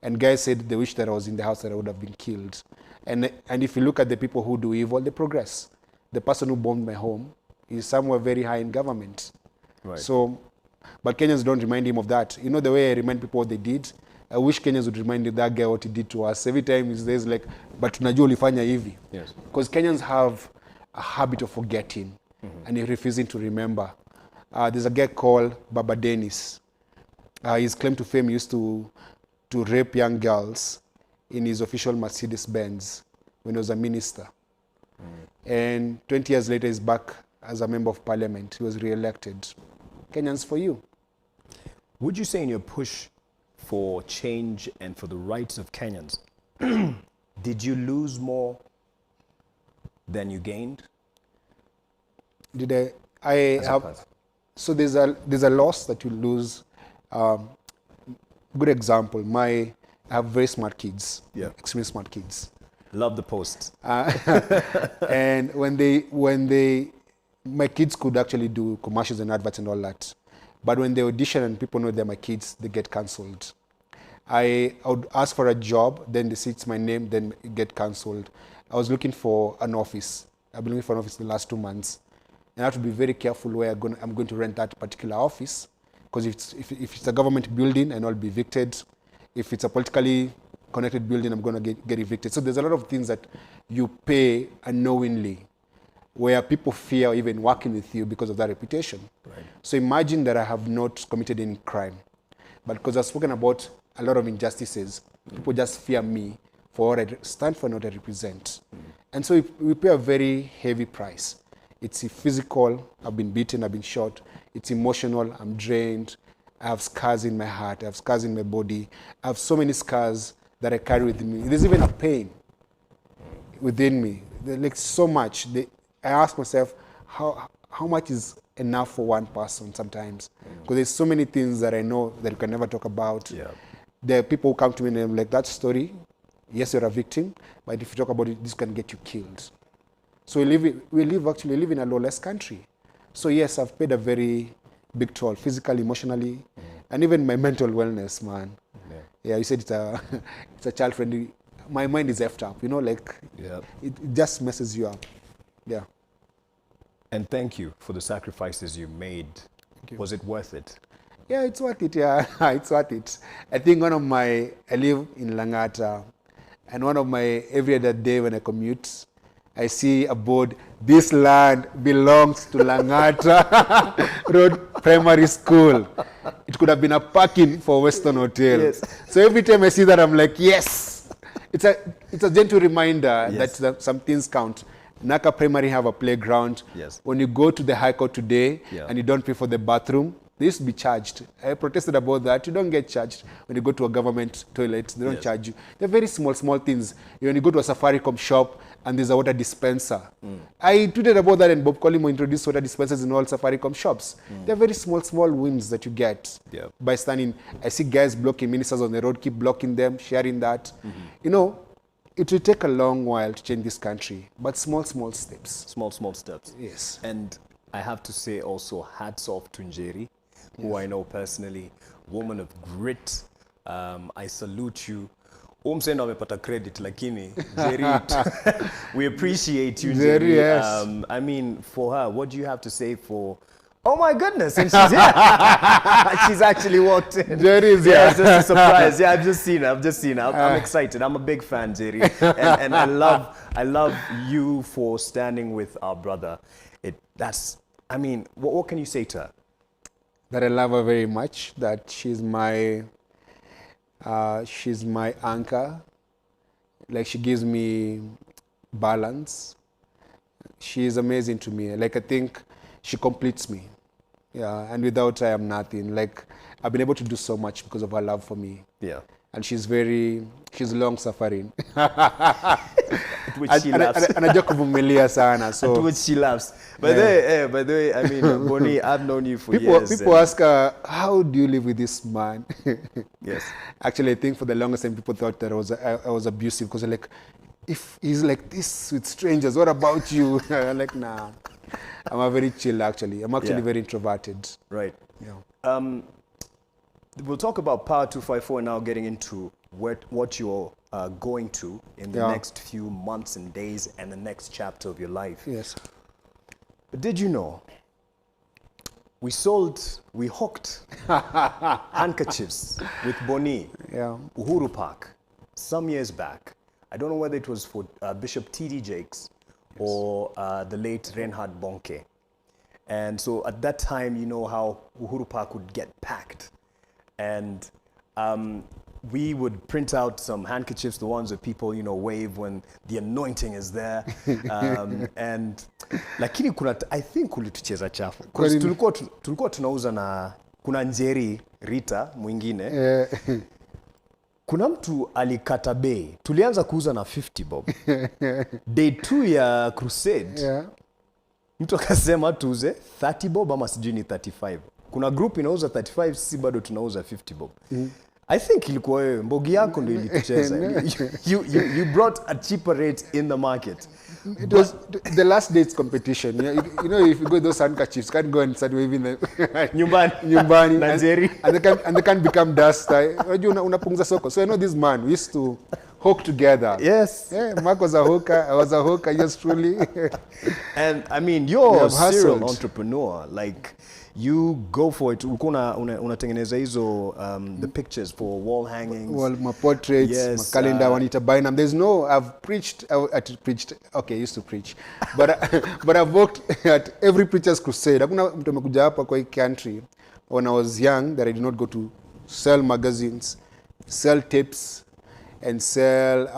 And guys said they wish that I was in the house, that I would have been killed. And if you look at the people who do evil, they progress. The person who bombed my home is somewhere very high in government. Right. So, but Kenyans don't remind him of that. You know the way I remind people what they did? I wish Kenyans would remind that guy what he did to us. Every time there's like, but tunajua ulifanya hivi. Yes. Because Kenyans have a habit of forgetting and refusing to remember. There's a guy called Baba Dennis. His claim to fame used to rape young girls in his official Mercedes-Benz when he was a minister. And 20 years later, he's back as a member of parliament. He was re-elected. Kenyans for you. Would you say in your push for change and for the rights of Kenyans, did you lose more than you gained? Did I have? So there's a loss that you lose. Good example, I have very smart kids, extremely smart kids. Love the post. And my kids could actually do commercials and adverts and all that. But when they audition and people know they're my kids, they get cancelled. I would ask for a job, then they see it's my name, then it get cancelled. I was looking for an office. I've been looking for an office the last 2 months. And I have to be very careful where I'm going to rent that particular office. Because if it's a government building, and I'll be evicted. If it's a politically connected building, I'm going to get evicted. So there's a lot of things that you pay unknowingly, where people fear even working with you because of that reputation. Right. So imagine that I have not committed any crime. But because I've spoken about a lot of injustices, people just fear me for what I stand for and what I represent. And so we pay a very heavy price. It's physical, I've been beaten, I've been shot. It's emotional, I'm drained. I have scars in my heart, I have scars in my body. I have so many scars that I carry with me. There's even a pain within me. There's like so much. I ask myself, how much is enough for one person sometimes? Because there's so many things that I know that you can never talk about. Yeah. there are people who come to me and I'm like, that story, yes, you're a victim, but if you talk about it, this can get you killed. So we live in a lawless country. So yes, I've paid a very big toll, physically, emotionally, and even my mental wellness, man. Yeah, you said it's a child-friendly. My mind is effed up, like it just messes you up. Yeah. And thank you for the sacrifices you made. Was it worth it? Yeah, it's worth it. Yeah, it's worth it. I think I live in Langata, and one of my every other day when I commute, I see a board, this land belongs to Langata Road Primary School. It could have been a parking for Western Hotel. Yes. So every time I see that, I'm like, yes. It's a gentle reminder that some things count. Naka Primary have a playground. Yes. When you go to the High Court today and you don't pay for the bathroom, they used to be charged. I protested about that. You don't get charged when you go to a government toilet. They don't charge you. They're very small things. When you go to a Safaricom shop and there's a water dispenser. I tweeted about that, and Bob Colimo introduced water dispensers in all Safaricom shops. They're very small wins that you get by standing. I see guys blocking ministers on the road, keep blocking them, sharing that. It will take a long while to change this country, but small steps. Small steps. Yes. And I have to say also, hats off to Njeri, who I know personally, woman of grit. I salute you. Umsendo amepata credit, lakini Njeri, we appreciate you, Njeri. Yes. I mean, for her, what do you have to say for? Oh my goodness, and she's here. She's actually walked in. Jerry is here. Yeah, it's just a surprise. Yeah, I've just seen her. I'm excited. I'm a big fan, Jerry. And I love you for standing with our brother. What can you say to her? That I love her very much, that she's my anchor. Like, she gives me balance. She is amazing to me. Like, I think she completes me. Yeah, and without her, I'm nothing. Like, I've been able to do so much because of her love for me. Yeah. And she's long suffering. Which she laughs. Anajua kuvumilia sana. So at which she laughs. By the way, I mean, Boni, I've known you for years. People ask her, how do you live with this man? Yes. Actually, I think for the longest time, people thought that I was abusive, because they're like, if he's like this with strangers, what about you? I'm like, nah. I'm a very chill, actually. I'm actually very introverted. Right. Yeah. We'll talk about Power 254 now, getting into what you're going to in the next few months and days and the next chapter of your life. Yes. But did you know we hooked handkerchiefs with Boni, Uhuru Park, some years back. I don't know whether it was for Bishop T.D. Jakes or the late Reinhard Bonke. And so at that time, you know how Uhuru Park would get packed. And we would print out some handkerchiefs, the ones that people, wave when the anointing is there. And lakini I think ulitucheza chafu. Because tulikuwa tunauza na kuna Njeri Rita mwingine. Kuna mtu alikata bei. Tulianza kuuza na 50 bob. Day 2 ya crusade. Mtu akasema tuuze 30 bob ama sijui ni 35. Kuna group inauza 35, sisi bado tunauza 50 bob. I think ilikuwa wewe, mbogi yako ndio ilitucheza. You brought a cheaper rate in the market. It was the last date's competition. If you go those handkerchiefs, can't go and start waving them. Nyumbani. and they can't become dust. Unapunguza soko. So I know this man, we used to hawk together. Yes. Yeah, Mark was a hawker, I was a hawker, yes, truly. And I mean, you're a serial entrepreneur. Like, you go for it. Unatengeneza hizo the pictures for wall hangings. Well, my portraits, my calendar, wanita bynum. There's no, I've preached. Okay, I used to preach. But I've worked at every preacher's crusade. Hakuna mtu amekuja hapa kwa hii country when I was young that I did not go to sell magazines, sell tapes, and sell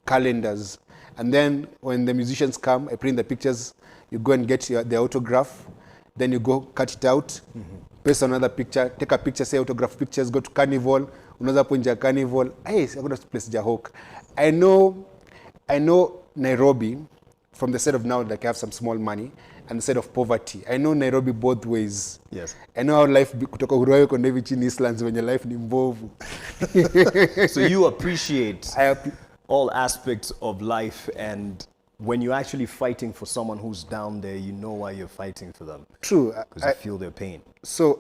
calendars. And then when the musicians come, I print the pictures, you go and get the autograph. Then you go cut it out, paste another picture, take a picture, say autograph pictures, go to Carnival, unaweza hapo nje ya Carnival. Hey, I'm going to place Jahok. I know Nairobi from the side of now, like I have some small money. and the side of poverty. I know Nairobi both ways. Yes. I know how life kutoka Uhuru kwenda hivi chini Eastlands when your life ni mbovu. So you appreciate all aspects of life, and when you're actually fighting for someone who's down there, you know why you're fighting for them. True. Because you feel their pain. So,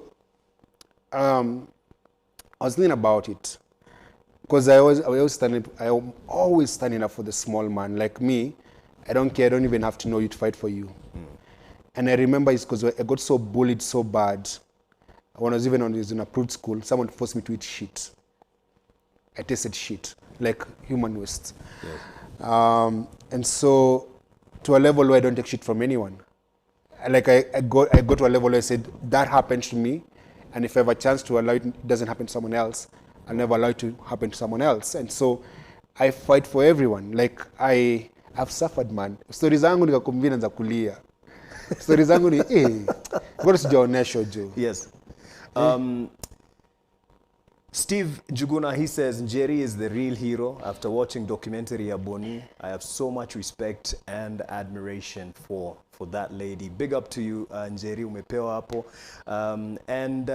I was thinking about it because I'm always standing up for the small man. Like me, I don't care. I don't even have to know you to fight for you. And I remember it's because I got so bullied so bad. When I was even in approved school, someone forced me to eat shit. I tasted shit, like human waste. Yes. And so, to a level where I don't take shit from anyone. Like I got to a level where I said, that happened to me, and if I have a chance to allow it doesn't happen to someone else, I'll never allow it to happen to someone else. And so, I fight for everyone. Like I've suffered, man. Stories zangu nikakumbina za kulia. Stories zangu ni ngoja sijaonesha jo. Yes. Steve Juguna, he says, Njeri is the real hero. After watching documentary ya Boni, I have so much respect and admiration for that lady. Big up to you, Njeri, umepewa hapo. And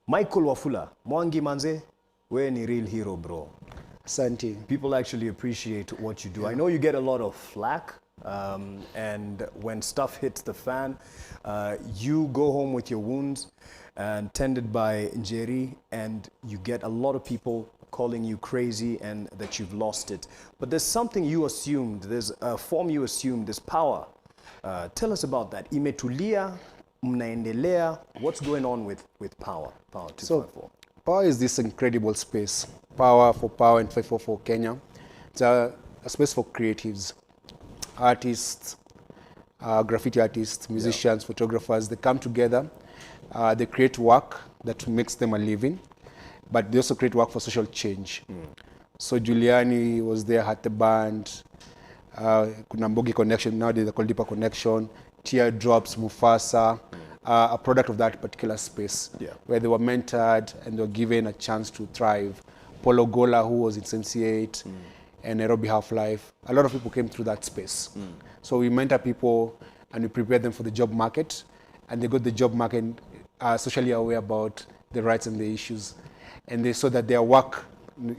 Michael Wafula, Mwangi manze, we ni real hero, bro. Asante. People actually appreciate what you do. I know you get a lot of flack, and when stuff hits the fan, you go home with your wounds and tended by Njeri, and you get a lot of people calling you crazy and that you've lost it. But there's something you assumed, there's a form you assumed, there's power. Tell us about that. Imetulia, mnaendelea, what's going on with power? Power 254. So, power is this incredible space. Power for Power and 544 Kenya. It's a space for creatives, artists, graffiti artists, musicians, photographers. They come together. They create work that makes them a living, but they also create work for social change. So Giuliani was there, had the band, Kunambogi Connection, nowadays they call Deeper Connection, Teardrops, Mufasa, a product of that particular space, where they were mentored and they were given a chance to thrive. Polo Gola, who was in Sense8, and Nairobi Half-Life, a lot of people came through that space. So we mentor people and we prepare them for the job market, and they got the job market socially aware about the rights and the issues. And they saw that their work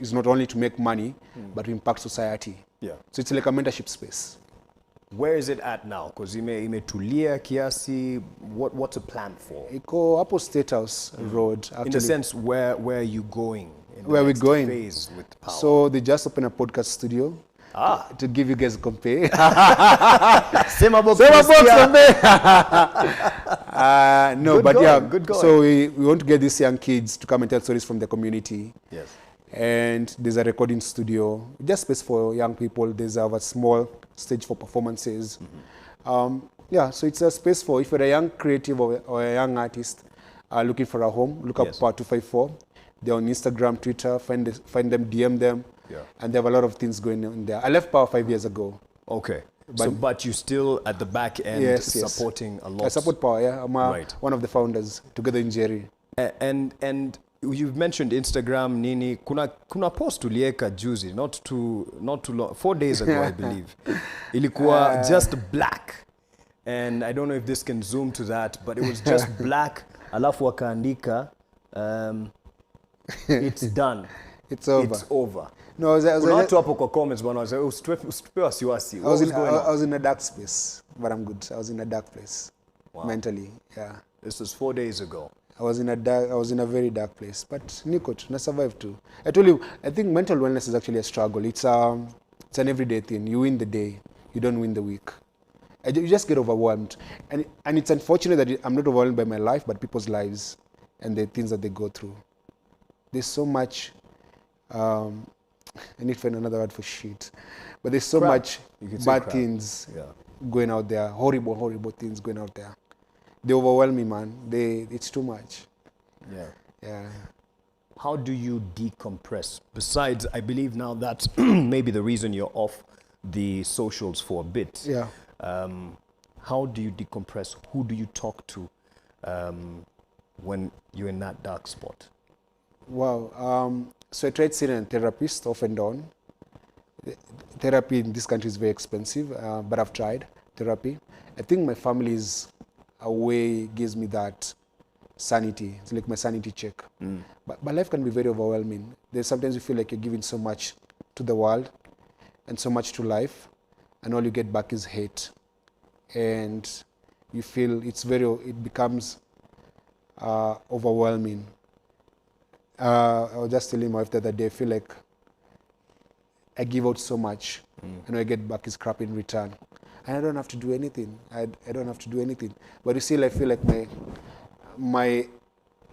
is not only to make money, but to impact society. So it's like a mentorship space. Where is it at now? Because imetulia kiasi, what's a plan for? Iko hapo State House Road. Actually. In the sense, where are you going? Where are we going? Phase with power? So they just opened a podcast studio. To give you guys a compare. SemaBOX. No, good but going, yeah. Good going. So we want to get these young kids to come and tell stories from the community. Yes. And there's a recording studio, just space for young people. There's a small stage for performances. Yeah, so it's a space for, if you're a young creative or a young artist looking for a home, look up Power 254. They're on Instagram, Twitter, find them, DM them. And they have a lot of things going on there. I left Power 5 years ago. Okay. But you're still at the back end supporting a lot. I support Power, yeah. I'm one of the founders, together in Njeri. And you've mentioned Instagram, Nini. Kuna post ulieka juzi, not too long, 4 days ago, I believe. Ilikuwa just black. And I don't know if this can zoom to that, but it was just black. Alafu wakaandika, it's done. It's over. It's over. No, I comments, but I was in a dark space, but I'm good. I was in a dark place, mentally. Yeah. This was 4 days ago. I was in a very dark place, but Nikot, I survived too. I told you, I think mental wellness is actually a struggle. It's an everyday thing. You win the day, you don't win the week. You just get overwhelmed, and it's unfortunate that I'm not overwhelmed by my life, but people's lives and the things that they go through. There's so much. I need to find another word for shit. But there's so much bad things going out there, horrible things going out there. They overwhelm me, man. It's too much. Yeah. How do you decompress? Besides, I believe now that's maybe the reason you're off the socials for a bit. Yeah. How do you decompress? Who do you talk to when you're in that dark spot? Wow. So I tried seeing a therapist off and on. Therapy in this country is very expensive, but I've tried. therapy. I think my family's away gives me that sanity. It's like my sanity check. But life can be very overwhelming. There's sometimes you feel like you're giving so much to the world and so much to life, and all you get back is hate. And you feel it becomes overwhelming. I was just telling my wife the other day, I feel like I give out so much, and what I get back is crap in return. And I don't have to do anything. I don't have to do anything. But you see, I feel like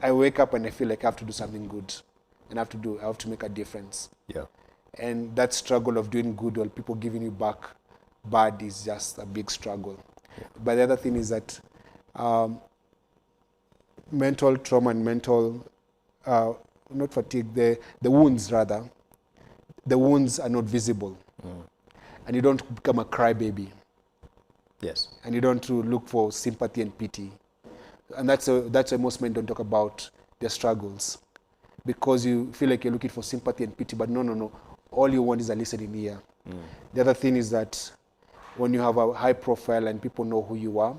I wake up and I feel like I have to do something good, and I have to make a difference. Yeah. And that struggle of doing good while people giving you back bad is just a big struggle. Yeah. But the other thing is that mental trauma and mental, not fatigue, the wounds rather, the wounds are not visible. And you don't become a crybaby. Yes. And you don't look for sympathy and pity. And that's why most men don't talk about their struggles, because you feel like you're looking for sympathy and pity, but no. All you want is a listening ear. The other thing is that when you have a high profile and people know who you are,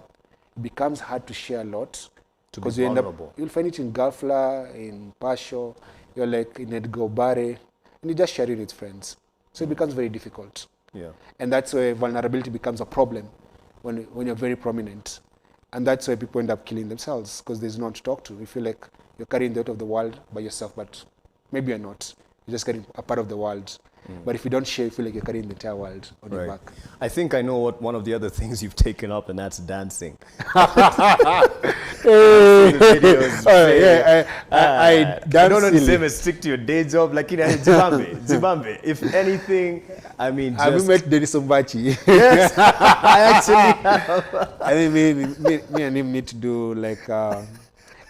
it becomes hard to share a lot. Because you you'll find it in Gafla, in Pasho, you're like in Edgar Obare, and you just share it with friends. So it becomes very difficult. Yeah. And that's where vulnerability becomes a problem when you're very prominent. And that's why people end up killing themselves, because there's no one to talk to. You feel like you're carrying the weight of the world by yourself, but maybe you're not. You're just carrying a part of the world. But if you don't share, you feel like you're carrying the entire world on your back. I think I know what one of the other things you've taken up, and that's dancing. I don't know the same as stick to your day job. Like in Zimbabwe. If anything, I mean, have you met Dennis Ombachi? Yes, I actually have. I think me and him need to do like a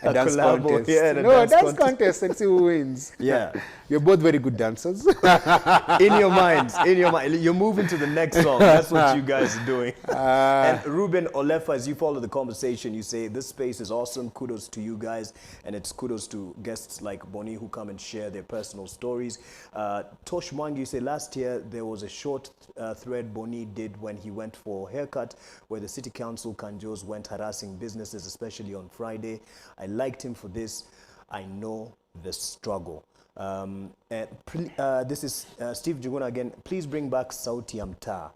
dance contest. Yeah, dance contest and see who wins. Yeah. You're both very good dancers. In your mind, you're moving to the next song. That's what you guys are doing. And Ruben Olefa, as you follow the conversation, you say, this space is awesome. Kudos to you guys. And it's kudos to guests like Boni who come and share their personal stories. Tosh Mwangi, you say, last year there was a short thread Boni did when he went for a haircut, where the city council Kanjos went harassing businesses, especially on Friday. I liked him for this. I know the struggle. This is Steve Juguna again. Please bring back Sauti ya Mtaa.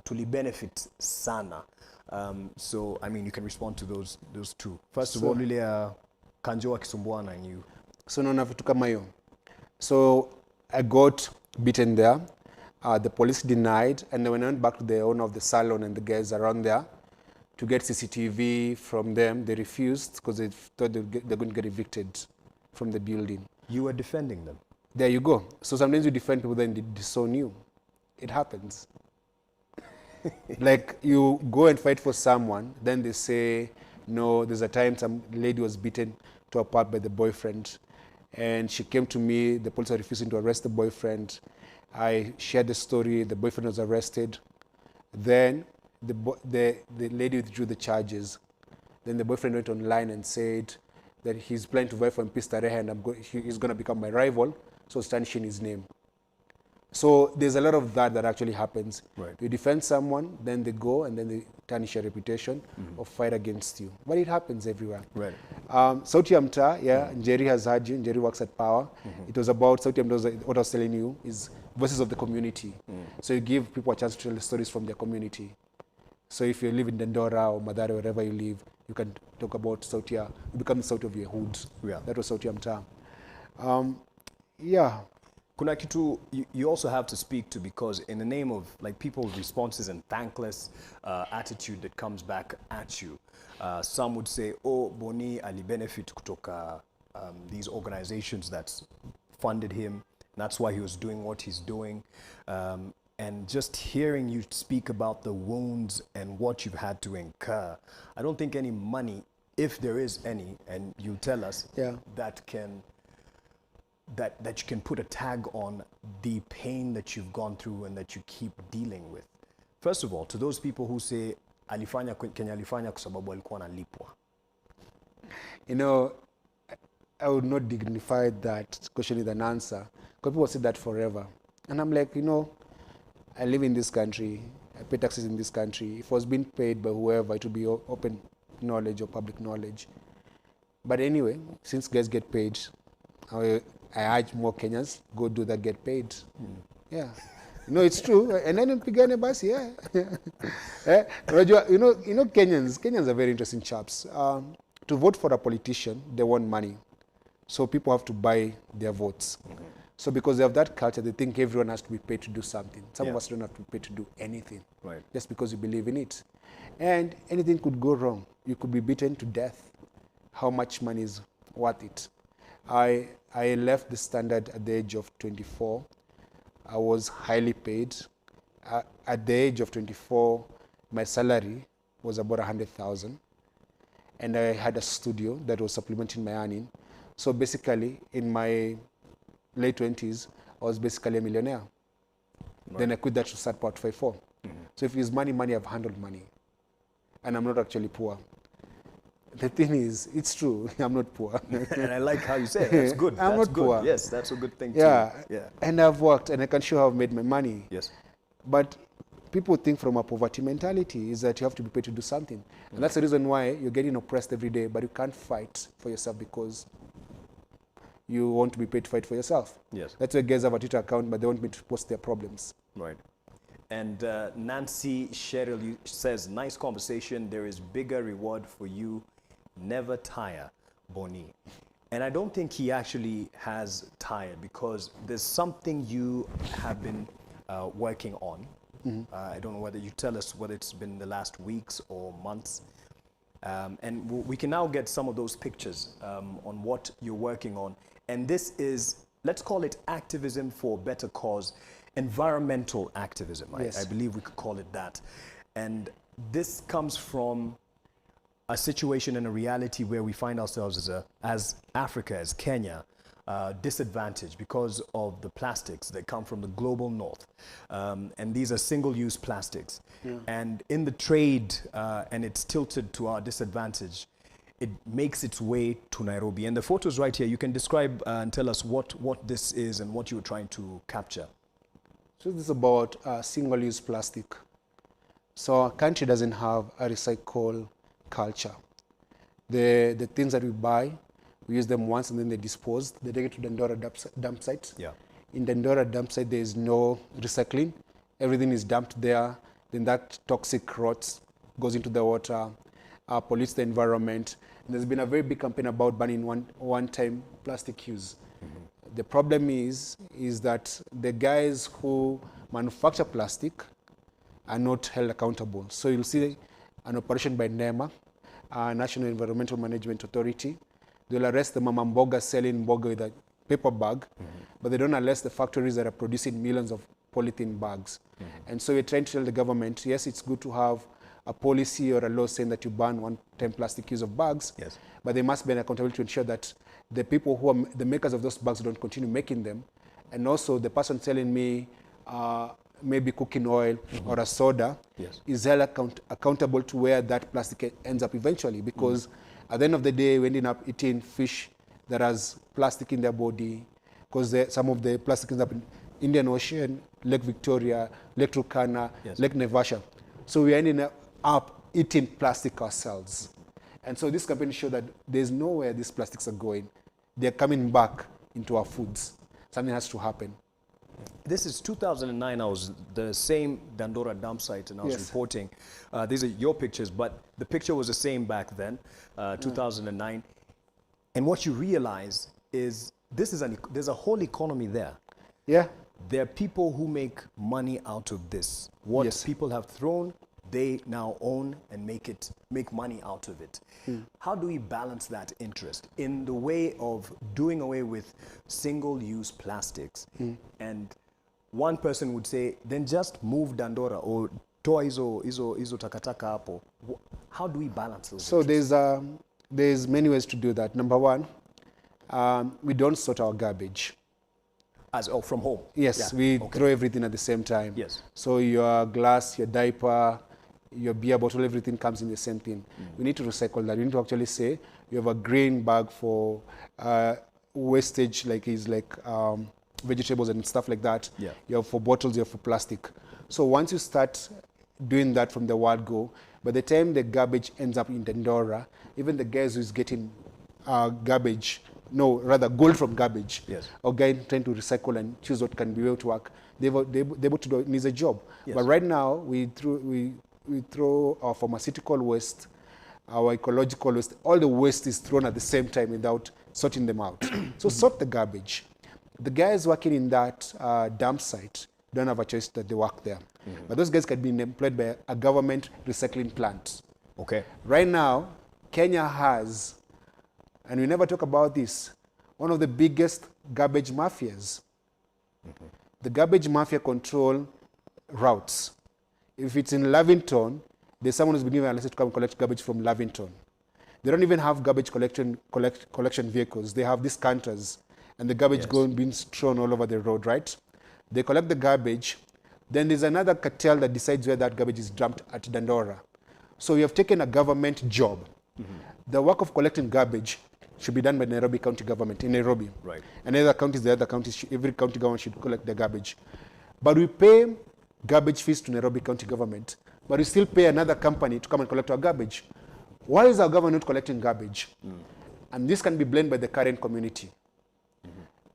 Tuli benefit sana. So, I mean, you can respond to those two. First of all, really, Kanjo akisumbuana and you. So, naona vitu kama hiyo. So, I got beaten there. The police denied, and then when I went back to the owner of the salon and the guys around there to get CCTV from them, they refused because they thought they're going to get evicted from the building. You were defending them. There you go. So sometimes you defend people, then they disown you. It happens. Like you go and fight for someone, then they say, no, there's a time some lady was beaten to a pulp by the boyfriend. And she came to me, the police are refusing to arrest the boyfriend. I shared the story, the boyfriend was arrested. Then the lady withdrew the charges. Then the boyfriend went online and said that he's planning to vie for MP Starehe and he's going to become my rival, so tarnishing his name. So there's a lot of that actually happens. Right. You defend someone, then they go and then they tarnish your reputation or fight against you. But it happens everywhere. Right. Sauti ya Mtaa, Njeri has had you. Njeri works at Power. It was about Sauti ya Mtaa, what I was telling you, is voices of the community. So you give people a chance to tell the stories from their community. So if you live in Dandora or Mathare, wherever you live, you can talk about Sauti ya, you become the Sauti of your hood. Yeah. That was Sauti ya Mtaa. Yeah. Kuna kitu you also have to speak to, because in the name of like people's responses and thankless attitude that comes back at you, some would say, oh, Boni ali benefit kutoka these organizations that funded him. That's why he was doing what he's doing. And just hearing you speak about the wounds and what you've had to incur, I don't think any money, if there is any, and you tell us, that you can put a tag on the pain that you've gone through and that you keep dealing with. First of all, to those people who say, alifanya Kenya alifanya kwa sababu alikuwa analipwa. You know, I would not dignify that question with an answer, because people say that forever. And I'm like, you know, I live in this country. pay taxes in this country. If it was being paid by whoever, it would be open knowledge or public knowledge. But anyway, since guys get paid, I urge more Kenyans, go do that, get paid. Yeah. No, it's true. And then pigane basi, yeah. Kenyans are very interesting chaps. To vote for a politician, they want money. So people have to buy their votes. So because they have that culture, they think everyone has to be paid to do something. Some of us don't have to be paid to do anything. Right. Just because you believe in it. And anything could go wrong. You could be beaten to death. How much money is worth it? I left the standard at the age of 24. I was highly paid. At the age of 24, my salary was about 100,000. And I had a studio that was supplementing my earning. So basically, in my late 20s, I was basically a millionaire. Right. Then I quit that to start Part 54. So if it's money, I've handled money. And I'm not actually poor. The thing is, it's true, I'm not poor. And I like how you say it. That's good. I'm that's not good. poor. Yes, that's a good thing Yeah. too. Yeah. And I've worked, and I can show how I've made my money. Yes. But people think from a poverty mentality is that you have to be paid to do something. And that's the reason why you're getting oppressed every day, but you can't fight for yourself because you want to be paid to fight for yourself. Yes. That's why guys have a Twitter account, but they want me to post their problems. Right. And Nancy Cheryl says, nice conversation. There is bigger reward for you. Never tire, Boni. And I don't think he actually has tired because there's something you have been working on. I don't know whether you tell us whether it's been the last weeks or months. And we can now get some of those pictures on what you're working on. And this is, let's call it activism for a better cause, environmental activism. Yes. I believe we could call it that. And this comes from a situation and a reality where we find ourselves as Africa, as Kenya, disadvantaged because of the plastics that come from the global north. And these are single-use plastics. Yeah. And in the trade, and it's tilted to our disadvantage, it makes its way to Nairobi. And the photos right here, you can describe and tell us what this is and what you're trying to capture. So this is about single-use plastic. So our country doesn't have a recycle culture. The things that we buy, we use them once and then they're disposed. They take it to Dandora dump site. Yeah. In Dandora dump site, there is no recycling. Everything is dumped there. Then that toxic rots, goes into the water, pollutes the environment. And there's been a very big campaign about banning one-time plastic use. The problem is that the guys who manufacture plastic are not held accountable. So you'll see an operation by NEMA, National Environmental Management Authority. They'll arrest the mama mboga selling mboga with a paper bag, but they don't arrest the factories that are producing millions of polythene bags. And so we're trying to tell the government, yes, it's good to have a policy or a law saying that you ban one-time plastic use of bags, yes, but there must be an accountability to ensure that the people who are the makers of those bags don't continue making them. And also the person selling me maybe cooking oil or a soda, yes, is held accountable to where that plastic ends up eventually, because at the end of the day, we ended up eating fish that has plastic in their body, because some of the plastic ends up in Indian Ocean, Lake Victoria, Lake Turkana, yes, Lake Naivasha. So we ended up eating plastic ourselves. And so this campaign shows that there's nowhere these plastics are going. They're coming back into our foods. Something has to happen. This is 2009. I was the same Dandora dump site, and I was, yes, reporting. These are your pictures, but the picture was the same back then, 2009. And what you realize is there's a whole economy there. Yeah. There are people who make money out of this. What, yes, people have thrown, they now own and make money out of it. How do we balance that interest in the way of doing away with single-use plastics? And one person would say, then just move Dandora or toa hizo takataka hapo. How do we balance those? So there's many ways to do that. Number one, we don't sort our garbage. From home? Yes, yeah. We throw everything at the same time. Yes. So your glass, your diaper, your beer bottle, everything comes in the same thing. We need to recycle that. We need to actually say you have a green bag for wastage, like vegetables and stuff like that. Yeah. You have for bottles, you have for plastic. So once you start doing that from the word go. By the time the garbage ends up in Dandora, even the guys who's getting gold from garbage, Yes. or guy trying to recycle and choose what can be able to work, they're able to do it, needs a job. Yes. But right now, we throw our pharmaceutical waste, our ecological waste, all the waste is thrown at the same time without sorting them out. So sort the garbage. The guys working in that dump site don't have a choice that they work there. But those guys can be employed by a government recycling plant. Okay. Right now, Kenya has, and we never talk about this, one of the biggest garbage mafias. The garbage mafia control routes. If it's in Lavington, there's someone who's been given a license to come collect garbage from Lavington. They don't even have garbage collection vehicles. They have these canters, and the garbage being thrown all over the road, right? They collect the garbage. Then there's another cartel that decides where that garbage is dumped at Dandora. So we have taken a government job. The work of collecting garbage should be done by Nairobi County government in Nairobi. Right. And the other counties, every county government should collect the garbage. But we pay garbage fees to Nairobi County government, but we still pay another company to come and collect our garbage. Why is our government not collecting garbage? And this can be blamed by the current community.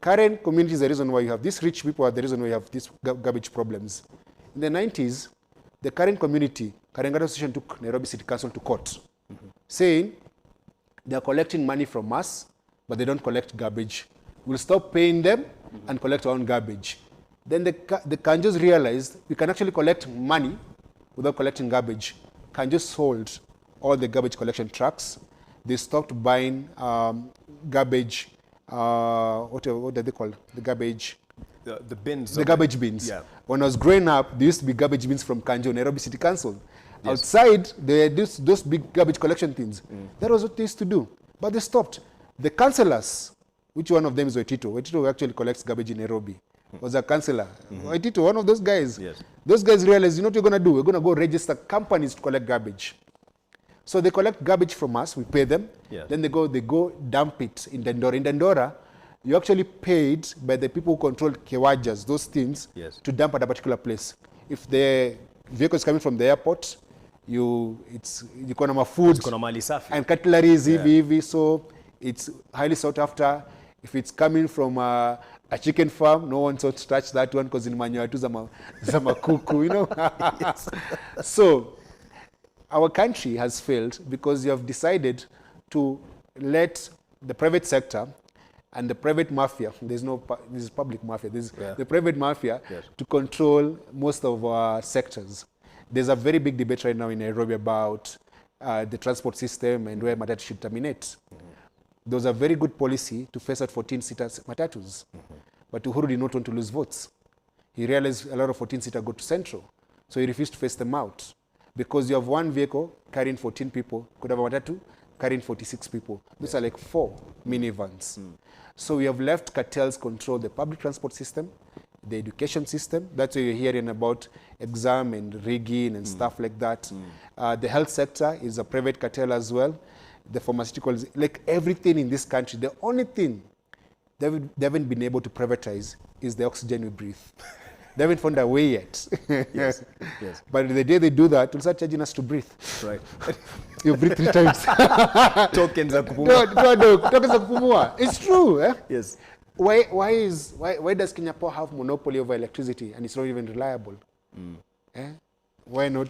Current community is the reason why you have these rich people, are the reason why you have these garbage problems. In the 90s, the current community, Karengata Association, took Nairobi City Council to court, saying they are collecting money from us, but they don't collect garbage. We'll stop paying them and collect our own garbage. Then the Kanjos realized we can actually collect money without collecting garbage. Kanjos sold all the garbage collection trucks. They stopped buying garbage. What are they called? The garbage. The bins. The garbage bins. Yeah. When I was growing up, there used to be garbage bins from Kanjo, Nairobi City Council. Yes. Outside, there were those big garbage collection things. That was what they used to do. But they stopped. The councillors, which one of them is Waitito. Waitito actually collects garbage in Nairobi. Was a councillor. Waitito, one of those guys. Yes. Those guys realized, you know what you're going to do? We're going to go register companies to collect garbage. So they collect garbage from us, we pay them. Yes. Then they go dump it in Dandora. In Dandora, you actually paid by the people who control kewajas, those things, Yes. to dump at a particular place. If the vehicle is coming from the airport, you economy food Kuna mali safi. and cutlery is EV, so it's highly sought after. If it's coming from a chicken farm, no one sought to touch that one because in manyoya tu zama kuku, you know. So our country has failed because you have decided to let the private sector and the private mafia, this is public mafia, the private mafia, to control most of our sectors. There's a very big debate right now in Nairobi about the transport system and where matatu should terminate. There was a very good policy to phase out 14-seater matatus, but Uhuru did not want to lose votes. He realized a lot of 14-seater go to Central, so he refused to phase them out. Because you have one vehicle carrying 14 people, could have a matatu carrying 46 people. Those are like 4 minivans. So we have left cartels control the public transport system, the education system. That's why you're hearing about exam and rigging and stuff like that. The health sector is a private cartel as well. The pharmaceuticals, like everything in this country, the only thing they haven't been able to privatize is the oxygen we breathe. They haven't found a way yet. Yes. But the day they do that, we'll start charging us to breathe. Right. You breathe 3 times. Tokens za kupumua. Tokens za kupumua. It's true. Eh? Yes. Why does Kenya Power have monopoly over electricity and it's not even reliable? Eh? Why not?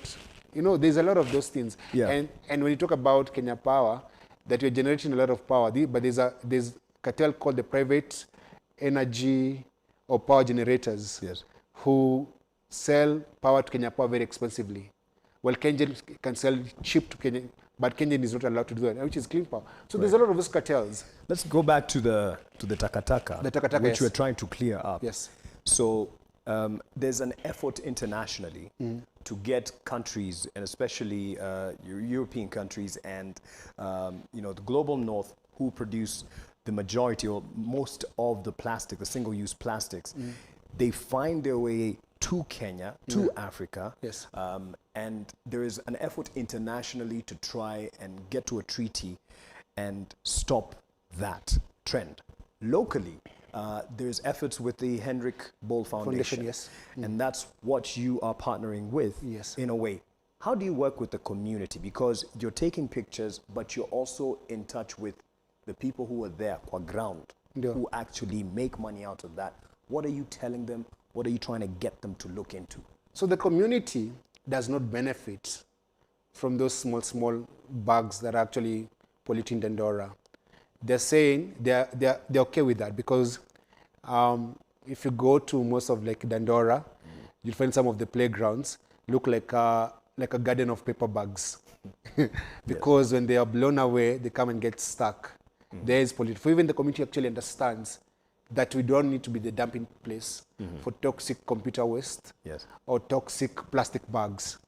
You know, there's a lot of those things. Yeah. And when you talk about Kenya Power, that you're generating a lot of power, but there's cartel called the private energy or power generators. Yes. Who sell power to Kenya Power very expensively. Well, Kenyan can sell cheap to Kenya, but Kenyan is not allowed to do that, which is clean power. So there's a lot of those cartels. Let's go back to the takataka, which we're trying to clear up. Yes. So there's an effort internationally to get countries, and especially European countries and the global north, who produce the majority or most of the plastic, the single-use plastics, they find their way to Kenya, to Africa. Yes. And there is an effort internationally to try and get to a treaty and stop that trend. Locally, there's efforts with the Heinrich Boll Foundation. Yes. And that's what you are partnering with, Yes. in a way. How do you work with the community? Because you're taking pictures, but you're also in touch with the people who are there, kwa ground, Yeah. who actually make money out of that. What are you telling them? What are you trying to get them to look into? So the community does not benefit from those small bugs that are actually polluting Dandora. They're saying they're okay with that because if you go to most of like Dandora, you'll find some of the playgrounds look like a garden of paper bags. Because when they are blown away, they come and get stuck. There is pollution. For even the community actually understands that we don't need to be the dumping place for toxic computer waste or toxic plastic bags.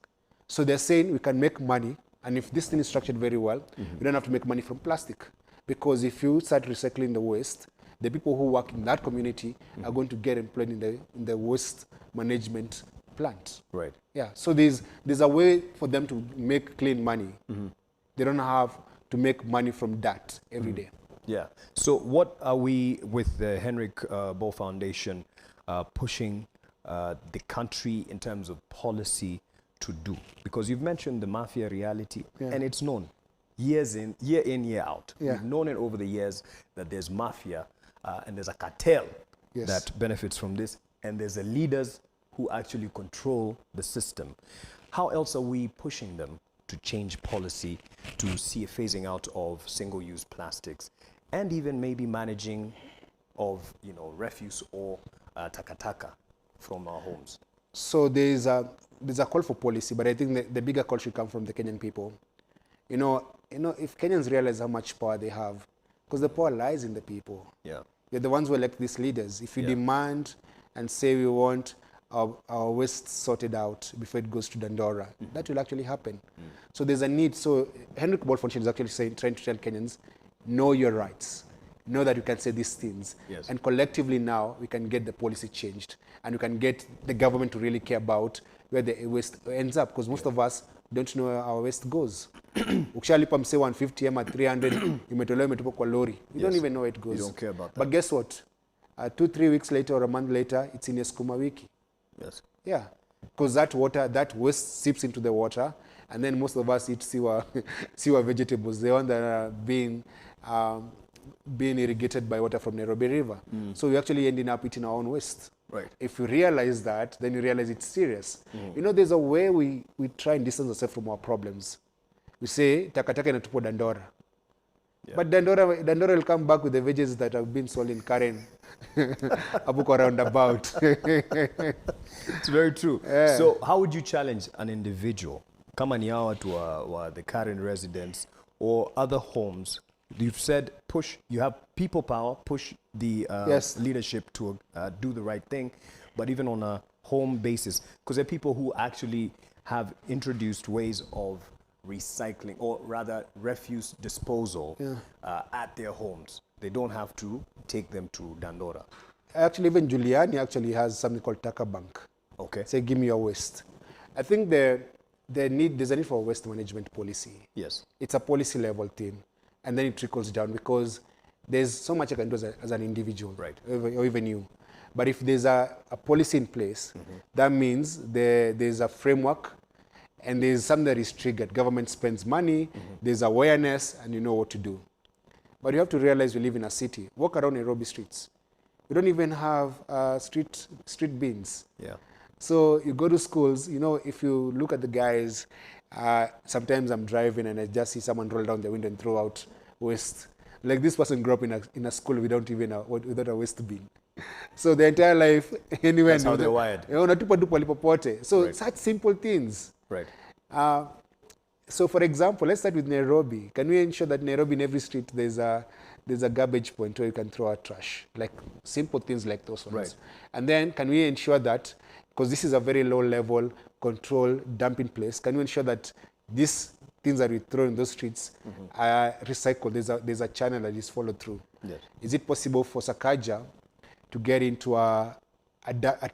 So they're saying we can make money, and if this thing is structured very well, we don't have to make money from plastic. Because if you start recycling the waste, the people who work in that community are going to get employed in the waste management plant. Right. Yeah. So there's a way for them to make clean money. They don't have to make money from that every day. Yeah. So what are we, with the Heinrich Boll Foundation, pushing the country in terms of policy to do? Because you've mentioned the mafia reality, and it's known year in, year out. We've known it over the years that there's mafia and there's a cartel that benefits from this, and there's the leaders who actually control the system. How else are we pushing them to change policy, to see a phasing out of single-use plastics, and even maybe managing of refuse or takataka from our homes? So there's a call for policy, but I think the bigger call should come from the Kenyan people. If Kenyans realize how much power they have, because the power lies in the people. Yeah. They're the ones who elect these leaders. If you demand and say we want our waste sorted out before it goes to Dandora, that will actually happen. So there's a need. So Heinrich Boll Foundation is actually trying to tell Kenyans, know your rights. Know that you can say these things. Yes. And collectively now, we can get the policy changed. And we can get the government to really care about where the waste ends up. Because most of us don't know where our waste goes. Ukishalipa mse 150 ama 300, imetolewa imetupa kwa lori. You don't even know where it goes. You don't care about that. But guess what? 2-3 weeks later or a month later, it's in a skuma wiki. Yes. Yeah. Because that waste seeps into the water, and then most of us eat sewer vegetables, the one that are being irrigated by water from Nairobi River. So we actually ending up eating our own waste. Right. If you realize that, then you realize it's serious. There's a way we try and distance ourselves from our problems. We say, takataka inatupwa Dandora. Yeah. But Dandora will come back with the veggies that have been sold in Karen. Abuko roundabout. It's very true. Yeah. So how would you challenge an individual, kama ni hawa watu wa the Karen residents or other homes? You've said you have people power, push the leadership to do the right thing, but even on a home basis, because there are people who actually have introduced ways of recycling, or rather refuse disposal at their homes. They don't have to take them to Dandora. Actually, even Giuliani actually has something called Taka Bank. Okay. Say, give me your waste. I think there's a need for a waste management policy. Yes. It's a policy level thing. And then it trickles down, because there's so much I can do as an individual, right, or even you. But if there's a policy in place, that means there's a framework, and there's something that is triggered. Government spends money, there's awareness, and you know what to do. But you have to realize we live in a city. Walk around Nairobi streets. We don't even have street bins. Yeah. So you go to schools, if you look at the guys, sometimes I'm driving and I just see someone roll down the window and throw out waste. Like this person grew up in a school without a waste bin. So the entire life, anywhere. That's how they're wired. So such simple things. Right. So for example, let's start with Nairobi. Can we ensure that Nairobi in every street there's a garbage point where you can throw out trash? Like simple things like those ones. Right. And then can we ensure that, because this is a very low level control dumping place, can we ensure that these things that we throw in those streets are recycled? There's a channel that is followed through. Yes. Is it possible for Sakaja to get into a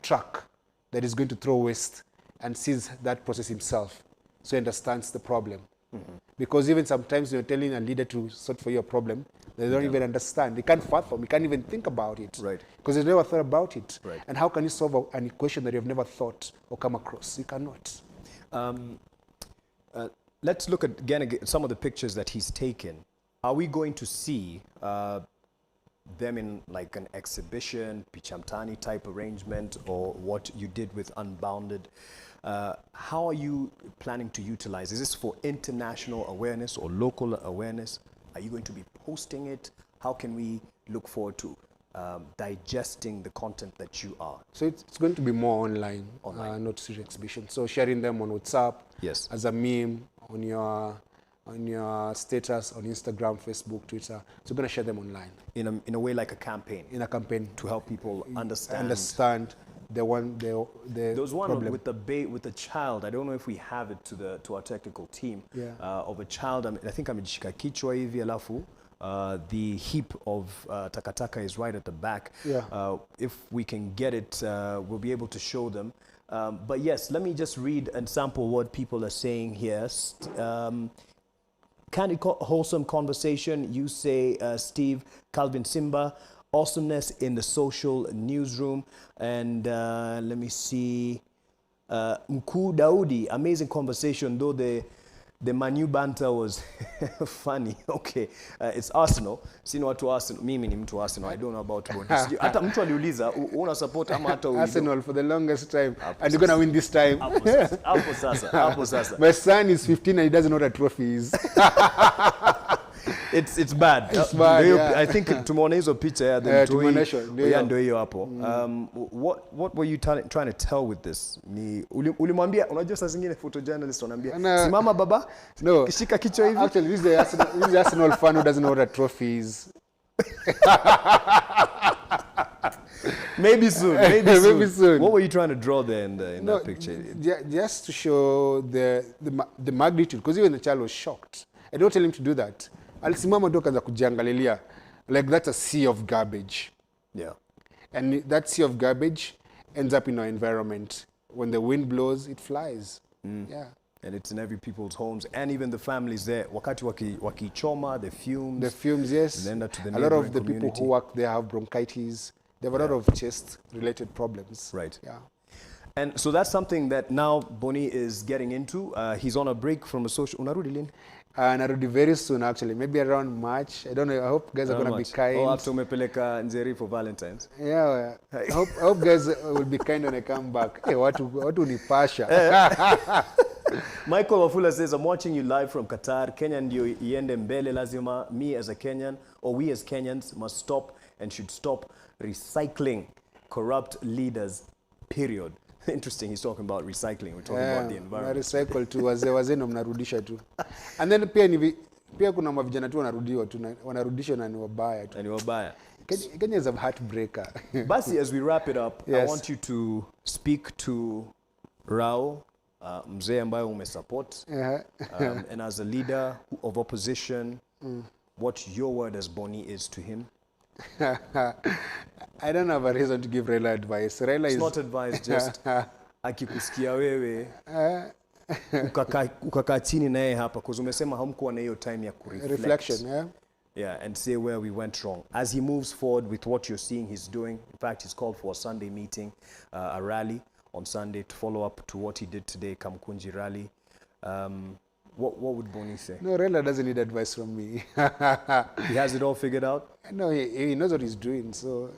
truck that is going to throw waste and sees that process himself, so he understands the problem? Because even sometimes you're telling a leader to sort for your problem, they don't even understand. They can't fathom. They can't even think about it. Right. Because they never thought about it. Right. And how can you solve an equation that you've never thought or come across? You cannot. Let's look at again some of the pictures that he's taken. Are we going to see them in like an exhibition, Pichamtani type arrangement, or what you did with Unbounded? How are you planning to utilize? Is this for international awareness or local awareness? Are you going to be posting it? How can we look forward to digesting the content that you are? So it's going to be more online. Not through exhibition. So sharing them on WhatsApp, yes, as a meme on your status on Instagram, Facebook, Twitter. So we're going to share them online. In a way like a campaign. In a campaign to help people understand the there was one problem. with the child. I don't know if we have it to our technical team. Yeah. Of a child. I think amejishika kichwa hivi alafu. The heap of takataka is right at the back. Yeah. If we can get it, we'll be able to show them. But yes, let me just read and sample what people are saying here. Candid, wholesome conversation. You say, Steve, Calvin Simba, awesomeness in the social newsroom. And let me see, Mkuu Daudi, amazing conversation, though the Manu banter was funny. Okay, it's Arsenal. Sina watu Arsenal. Mimi ni mtu Arsenal. I don't know about Boniface. Hata mtu aliuliza, una support ama hata uido? Arsenal for the longest time. And you're going to win this time. Hapo sasa. My son is 15 and he doesn't know what a trophy is. It's bad. It's bad, yeah. I think tumeona hizo picha ya ndio hiyo hapo. What were you trying to tell with this? Ni ulimwambia, unajua saa zingine photojournalist wanaambia simama baba, no, kishika kichwa hivi. Actually this is the Arsenal fan who doesn't know what a trophy is. Maybe soon. Maybe soon. What were you trying to draw there in that picture? Just to show the magnitude, because even the child was shocked. I don't tell him to do that. Alisimama tu akaanza kujiangalilia, like that's a sea of garbage. Yeah. And that sea of garbage ends up in our environment. When the wind blows, it flies. Yeah. And it's in every people's homes, and even the families there. Wakati wakichoma, the fumes. The fumes, yes. And then to the a lot of the community. people who work there have bronchitis. They have a lot of chest-related problems. Right. Yeah. And so that's something that now Boni is getting into. He's on a break from a social. Unarudi lini? Narudi very soon, actually. Maybe around March. I don't know. I hope guys are going to be kind. Oh, after umepeleka Nzeri for Valentine's. Yeah. I hope guys will be kind when I come back. Hey, watu nipasha. Michael Wafula says, I'm watching you live from Qatar. Kenya ndio iende mbele lazima. Me as a Kenyan, or we as Kenyans, must stop and should stop recycling corrupt leaders, period. Interesting, he's talking about recycling. We're talking about the environment. Recycle tu, wazee ndo mnarudisha tu. And then pia kuna mavijana tu wanarudishwa na ni wabaya tu. And wabaya. Kenya is a heartbreaker. Basi, as we wrap it up, yes. I want you to speak to Rao, mzee ambayo umesupport, and as a leader of opposition, what your word as Boni is to him. I don't have a reason to give Raila advice. It's not advice, just akikusikia wewe ukakaa chini naye hapa, because umesema hamkuwa na hiyo time ya reflection, yeah, and say where we went wrong. As he moves forward with what you're seeing he's doing, in fact, he's called for a Sunday meeting, a rally on Sunday to follow up to what he did today, Kamkunji rally. What would Boni say? No, Raila doesn't need advice from me. He has it all figured out? No, he knows what he's doing. So,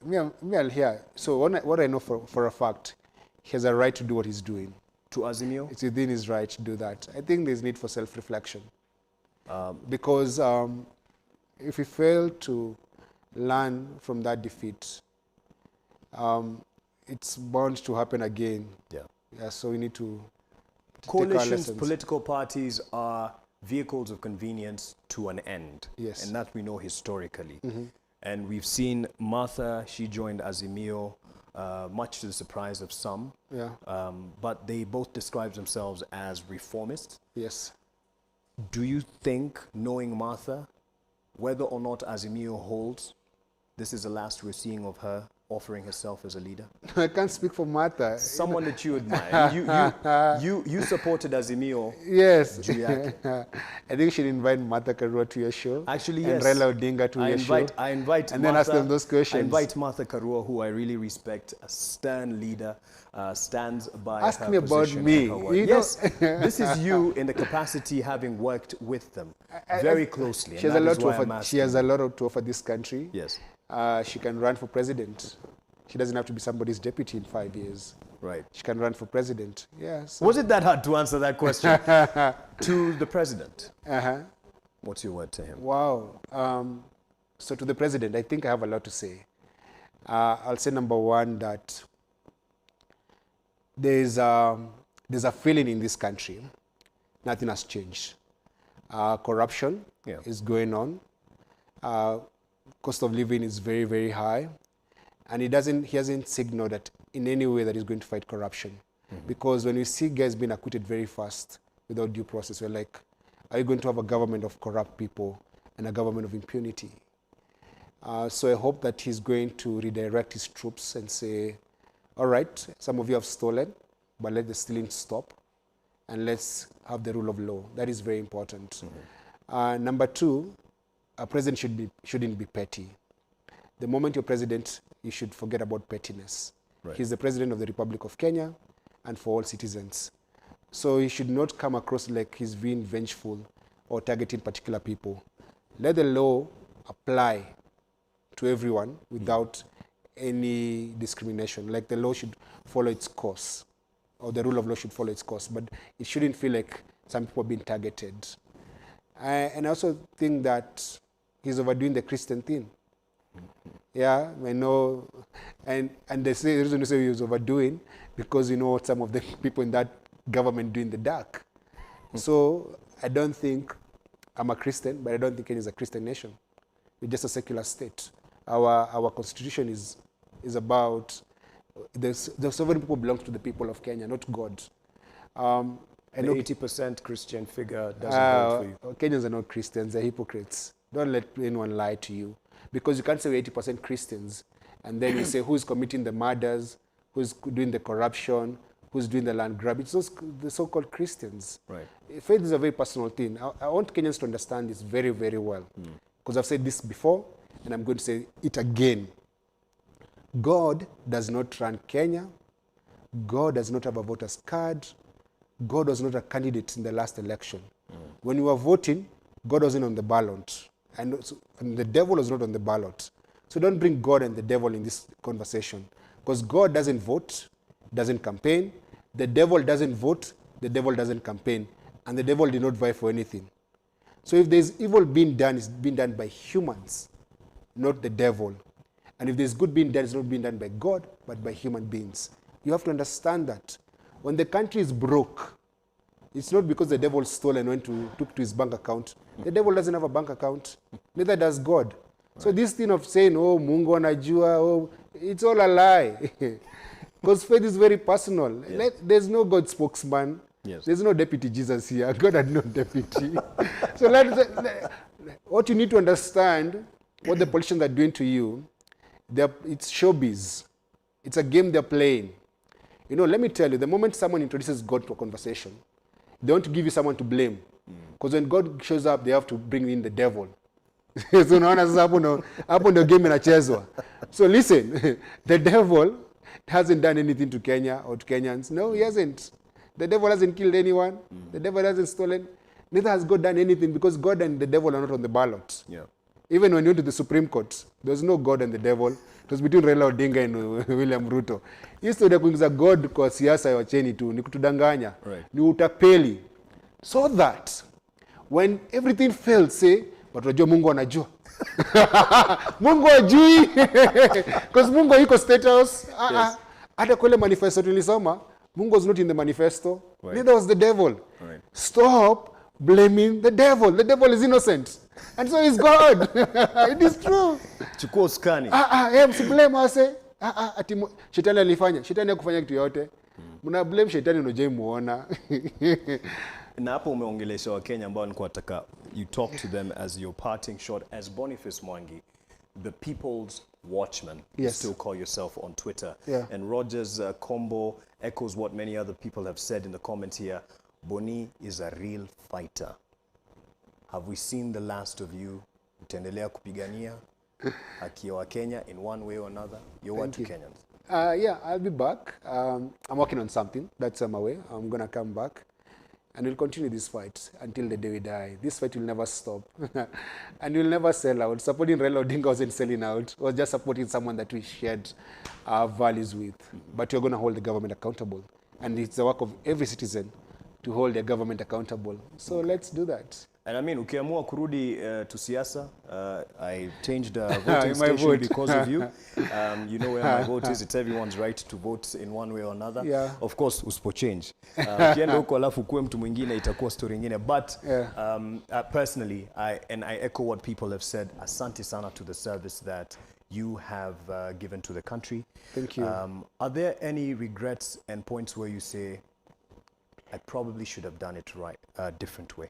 me I'll hear. So, what I know for a fact, he has a right to do what he's doing. To Azimio? It's within his right to do that. I think there's need for self-reflection. Because if we fail to learn from that defeat, it's bound to happen again. Yeah. So we need to coalitions, political parties are vehicles of convenience to an end. Yes. And that we know historically. And we've seen Martha, she joined Azimio, much to the surprise of some. Yeah. But they both describe themselves as reformists. Yes. Do you think, knowing Martha, whether or not Azimio holds, this is the last we're seeing of her offering herself as a leader? I can't speak for Martha. Someone that you admire. You supported Azimio. Yes. Juyake. I think you should invite Martha Karua to your show. Actually, and yes. And Raila Odinga to your show. I invite and Martha, then ask them those questions. I invite Martha Karua, who I really respect, a stern leader, stands by ask her me about position me. and her work. Yes, this is you in the capacity having worked with them very closely. She has a lot to offer this country. Yes. She can run for president. She doesn't have to be somebody's deputy in 5 years. Right. She can run for president. Yes. Was it that hard to answer that question to the president? Uh-huh. What's your word to him? Wow. So to the president, I think I have a lot to say. I'll say number one that there's a feeling in this country, nothing has changed. Corruption is going on. Cost of living is very, very high. And he hasn't signaled that in any way that he's going to fight corruption. Mm-hmm. Because when we see guys being acquitted very fast without due process, we're like, are you going to have a government of corrupt people and a government of impunity? So I hope that he's going to redirect his troops and say, all right, some of you have stolen, but let the stealing stop and let's have the rule of law. That is very important. Mm-hmm. Number two, a president shouldn't be petty. The moment you're president, you should forget about pettiness. Right. He's the president of the Republic of Kenya and for all citizens. So he should not come across like he's being vengeful or targeting particular people. Let the law apply to everyone without any discrimination. Like the law should follow its course, or the rule of law should follow its course, but it shouldn't feel like some people are being targeted. And I also think that he's overdoing the Christian thing. Yeah, I know, and they say the reason they say he was overdoing because you know what some of the people in that government do in the dark. So I don't think I'm a Christian, but I don't think Kenya is a Christian nation. We're just a secular state. Our constitution is about the sovereign people belongs to the people of Kenya, not God. And 80% Christian figure doesn't vote for you. Kenyans are not Christians; they're hypocrites. Don't let anyone lie to you. Because you can't say we're 80% Christians, and then you say who's committing the murders, who's doing the corruption, who's doing the land grab. It's those, the so-called Christians. Right. Faith is a very personal thing. I want Kenyans to understand this very, very well. Because I've said this before, and I'm going to say it again. God does not run Kenya. God does not have a voter's card. God was not a candidate in the last election. When you were voting, God wasn't on the ballot. And the devil was not on the ballot. So don't bring God and the devil in this conversation. Because God doesn't vote, doesn't campaign. The devil doesn't vote, the devil doesn't campaign. And the devil did not vie for anything. So if there's evil being done, it's being done by humans, not the devil. And if there's good being done, it's not being done by God, but by human beings. You have to understand that. When the country is broke, it's not because the devil stole and took to his bank account. The devil doesn't have a bank account. Neither does God. Right. So this thing of saying, oh, Mungu anajua, oh, it's all a lie. Because faith is very personal. Yes. There's no God spokesman. Yes. There's no deputy Jesus here. God had no deputy. So what you need to understand, what the politicians are doing to you, it's showbiz. It's a game they're playing. You know, let me tell you, the moment someone introduces God to a conversation, they want to give you someone to blame. Because when God shows up, they have to bring in the devil. So unaona sasa hapo ndio game inachezwa. So listen, the devil hasn't done anything to Kenya or to Kenyans. No, he hasn't. The devil hasn't killed anyone. The devil hasn't stolen. Neither has God done anything because God and the devil are not on the ballot. Yeah. Even when you went to the Supreme Court, there was no God and the devil. It was between Raila Odinga and William Ruto. History ya kuingiza God kwa siasa ya wacheni tu ni kutudanganya. Right. Ni utapeli. So that when everything fails, say, but unajua Mungu anajua. Mungu ajui. Because Mungu yuko State House. Hata kule manifesto tulisoma, Mungu was not in the manifesto. Right. Neither was the devil. Right. Stop blaming the devil. The devil is innocent. And so is God. It is true. Chukua skani. Msiblame wase. Ati shetani alifanya. Shetani hakufanya kitu yote. Mna blame shetani unajai muona. Na hapo umeongelesha wa Kenya ambao nilikuwa nataka you talk to them as your parting shot as Boniface Mwangi the people's watchman. Yes. You still call yourself on Twitter. Yeah. And Roger's combo echoes what many other people have said in the comments here. Boni is a real fighter. Have we seen the last of you? Utaendelea kupigania haki wa Kenya in one way or another? You're what to Kenyans? Yeah, I'll be back. I'm working on something that's on my way. I'm going to come back. And we'll continue this fight until the day we die. This fight will never stop. And we'll never sell out. Supporting Raila Odinga wasn't selling out. It was just supporting someone that we shared our values with. But we're going to hold the government accountable. And it's the work of every citizen to hold their government accountable. So let's do that. And I mean, ukiamua kurudi to siasa, I changed voting station because of you. You know where my vote is. It's everyone's right to vote in one way or another. Yeah. Of course, usipo change. Ukienda huko alafu kuwe mtu mwingine itakuwa story nyingine. But personally, I echo what people have said. Asante sana to the service that you have given to the country. Thank you. Are there any regrets and points where you say, I probably should have done it right, a different way?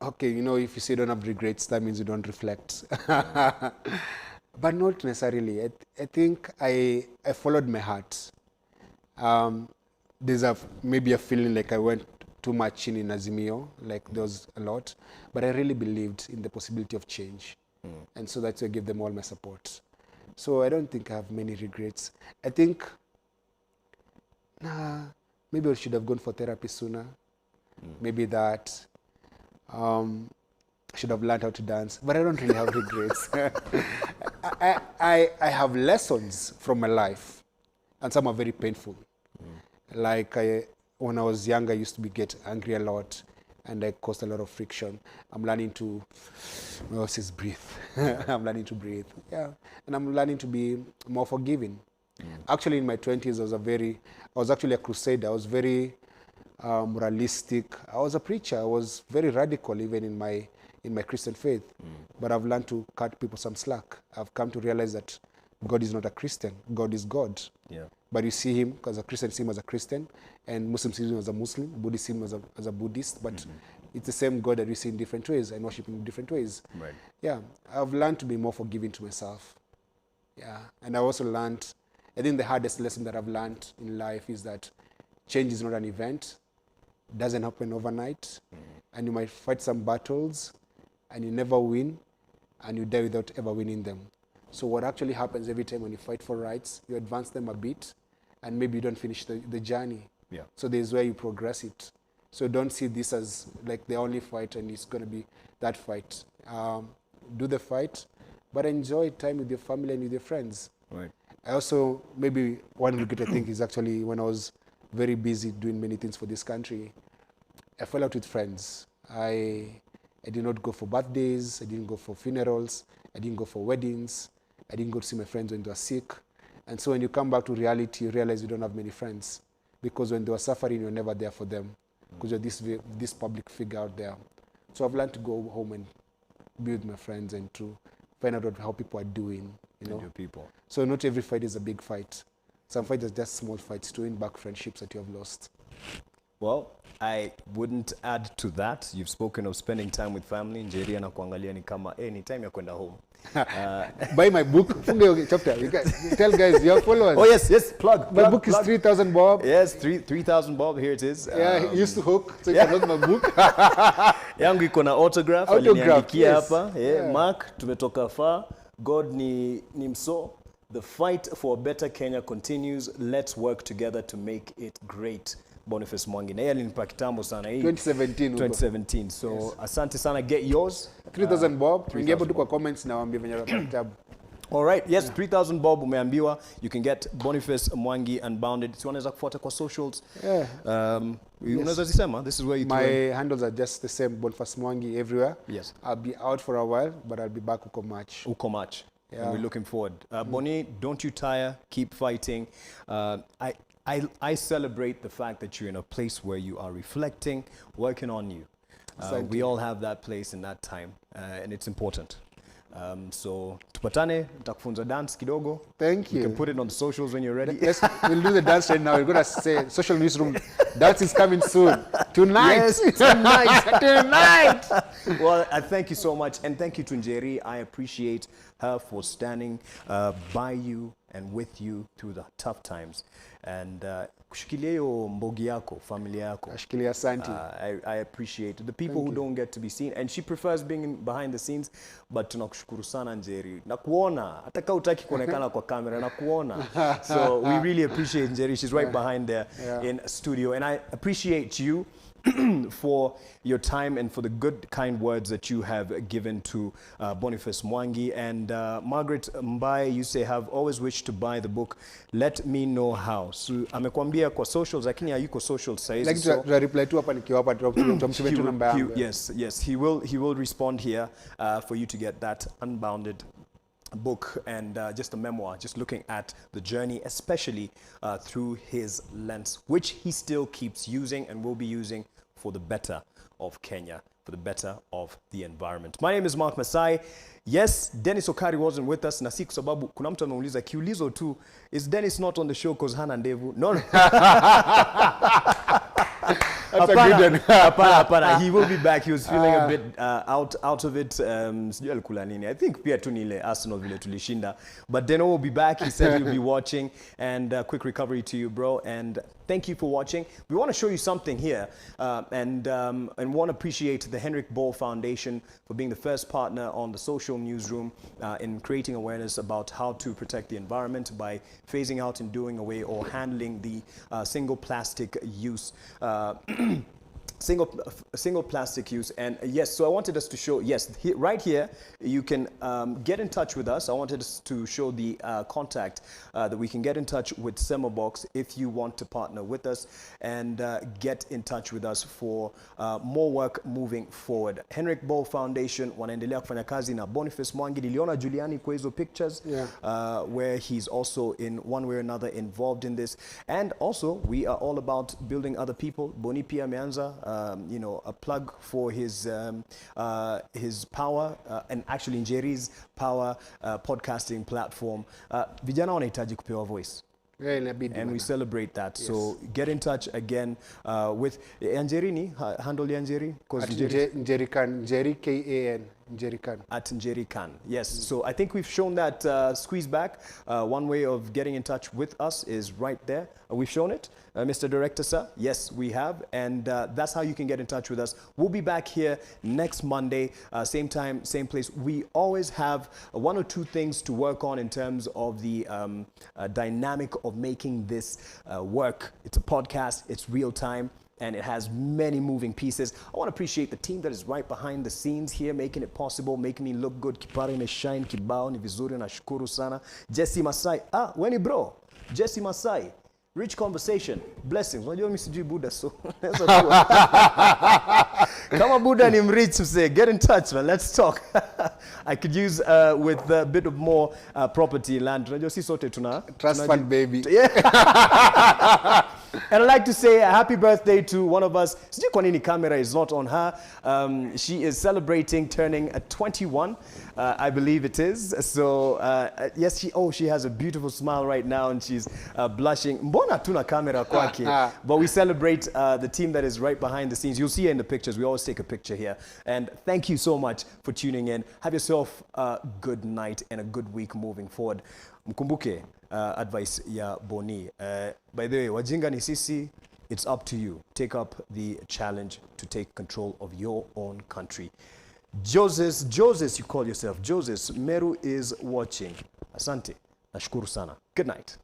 Okay, you know, if you say you don't have regrets, that means you don't reflect. But not necessarily. I think I followed my heart. There's maybe a feeling like I went too much in Azimio, like there was a lot. But I really believed in the possibility of change. And so that's why I give them all my support. So I don't think I have many regrets. I think, maybe I should have gone for therapy sooner. Maybe that I should have learned how to dance, but I don't really have regrets. I have lessons from my life, and some are very painful. Like when I was younger, I used to get angry a lot, and I caused a lot of friction. I'm learning to, breathe. I'm learning to breathe, yeah, and I'm learning to be more forgiving. Actually, in my 20s, I was actually a crusader. I was very moralistic. I was a preacher. I was very radical even in my Christian faith. But I've learned to cut people some slack. I've come to realize that God is not a Christian. God is God. Yeah. But you see him, because a Christian see him as a Christian, and Muslim see him as a Muslim, Buddhist see him as a Buddhist, but it's the same God that we see in different ways and worship in different ways. Right. Yeah, I've learned to be more forgiving to myself. Yeah, and I also learned, I think the hardest lesson that I've learned in life is that change is not an event. Doesn't happen overnight, and you might fight some battles and you never win, and you die without ever winning them. So what actually happens every time when you fight for rights, you advance them a bit, and maybe you don't finish the journey. Yeah. So there's where you progress it. So don't see this as like the only fight and it's going to be that fight. Do the fight, but enjoy time with your family and with your friends. Right. I also, maybe one regret I think is actually when I was very busy doing many things for this country, I fell out with friends. I did not go for birthdays, I didn't go for funerals, I didn't go for weddings, I didn't go to see my friends when they were sick. And so when you come back to reality, you realize you don't have many friends. Because when they were suffering, you're never there for them. Because you're this public figure out there. So I've learned to go home and be with my friends and to find out how people are doing. You know? People. So not every fight is a big fight. Some fights are just small fights to win back friendships that you have lost. Well, I wouldn't add to that. You've spoken of spending time with family. Njeri na kuangalia ni kama ni time ya kwenda home. Buy my book. Funge chapter. You tell guys, your followers. Oh yes, plug. My book is 3,000 bob. Yes, 3,000 bob. Here it is. Yeah, he used to hook, so you can look my book. Yangu iko na autograph. Yes. Hapa. Yeah. Mark, tumetoka far. God ni mso. The fight for a better Kenya continues. Let's work together to make it great. Boniface Mwangi. Na yeye alinipa kitambo sana hii. 2017. So yes. Asante sana, get yours. 3,000 bob. Ingia hapo tu kwa comments na waambie venye unapata kitabu. All right. Yes, 3,000 bob umeambiwa. You can get Boniface Mwangi Unbounded. Si unaweza kufuata kwa socials. Yeah. Unaweza zisema, this is where you My handles are just the same, Boniface Mwangi everywhere. Yes. I'll be out for a while, but I'll be back uko March. Yeah. And we're looking forward. Boni, don't you tire. Keep fighting. I celebrate the fact that you're in a place where you are reflecting, working on you. We all have that place and that time, and it's important. So, tupatane, nitakufunza dance kidogo. Thank you. You can put it on the socials when you're ready. We'll do the dance right now. We're going to say Social Newsroom That is coming soon. Tonight. Yes, tonight. Tonight. Well, I thank you so much. And thank you to Njeri. I appreciate her for standing by you and with you through the tough times. And kushikilia hiyo mbogi yako, familia yako. Kashikilia asante. I appreciate the people who don't get to be seen. And she prefers being behind the scenes. But tunakushukuru sana Njeri. Nakuona. Hata kama hutaki kuonekana kwa kamera, nakuona. So we really appreciate Njeri. She's right behind there in studio. And I appreciate you for your time and for the good, kind words that you have given to Boniface Mwangi. And Margaret Mbaye, you say, have always wished to buy the book. Let me know how. So, amekwambia kwa socials, lakini hayuko social size. Like so, reply to hapa nikiwapa tumseme tu namba yangu. Yes, he will respond here for you to get that unbounded book and just a memoir, just looking at the journey, especially through his lens, which he still keeps using and will be using for the better of Kenya, for the better of the environment. My name is Mark Masai. Yes, Dennis Okari wasn't with us. Na si kwa sababu kuna mtu ameuliza kiulizo tu, is Dennis not on the show because hana ndevu? No. Apana. He will be back. He was feeling a bit out of it. I think pia tu ni ile Arsenal vile tulishinda. But Deno will be back. He said he'll be watching. And quick recovery to you, bro. And thank you for watching. We want to show you something here and want to appreciate the Heinrich Boll Foundation for being the first partner on the Social Newsroom in creating awareness about how to protect the environment by phasing out and doing away or handling the single plastic use. Single plastic use. And yes, so I wanted us to show, yes, right here, you can get in touch with us. I wanted us to show the contact that we can get in touch with SemaBOX if you want to partner with us and get in touch with us for more work moving forward. Heinrich Boll Foundation wanaendelea kufanya kazi na Boniface Mwangi. Niliona Juliani kwa hizo pictures where he's also in one way or another involved in this. And also, we are all about building other people. Boni pia ameanza a plug for his power and actually Njeri's power podcasting platform. Vijana wanahitaji kupewa voice. And we celebrate that. Yes. So get in touch again with Njerini, handle Njeri. Njerikan, Njeri K-A-N, Njerikan. At Njerikan, yes. So I think we've shown that squeeze back. One way of getting in touch with us is right there. We've shown it, Mr. Director, sir. Yes, we have. And that's how you can get in touch with us. We'll be back here next Monday, same time, same place. We always have one or two things to work on in terms of the dynamic of making this work. It's a podcast, it's real time, and it has many moving pieces. I want to appreciate the team that is right behind the scenes here, making it possible, making me look good. Kipare ime shine, kibao ni vizuri, nashukuru sana. Jesse Masai, weni bro, Jesse Masai. Rich conversation, blessings. Unajua mimi sijui Buddha, so kama Buddha ni mrich, say get in touch, man. Let's talk. I could use with a bit of more property land. Unajua si sote tuna trust fund baby. Yeah. And I'd like to say a happy birthday to one of us. Sijui kwa nini camera is not on her. She is celebrating turning 21. I believe it is. So yes, she has a beautiful smile right now and she's blushing. Mbona tuna camera kwake? But we celebrate the team that is right behind the scenes. You'll see her in the pictures. We always take a picture here. And thank you so much for tuning in. Have yourself a good night and a good week moving forward. Mkumbuke advice ya Boni. By the way, wajinga ni sisi. It's up to you. Take up the challenge to take control of your own country. Joses, you call yourself Joses. Meru is watching. Asante. Nashukuru sana. Good night.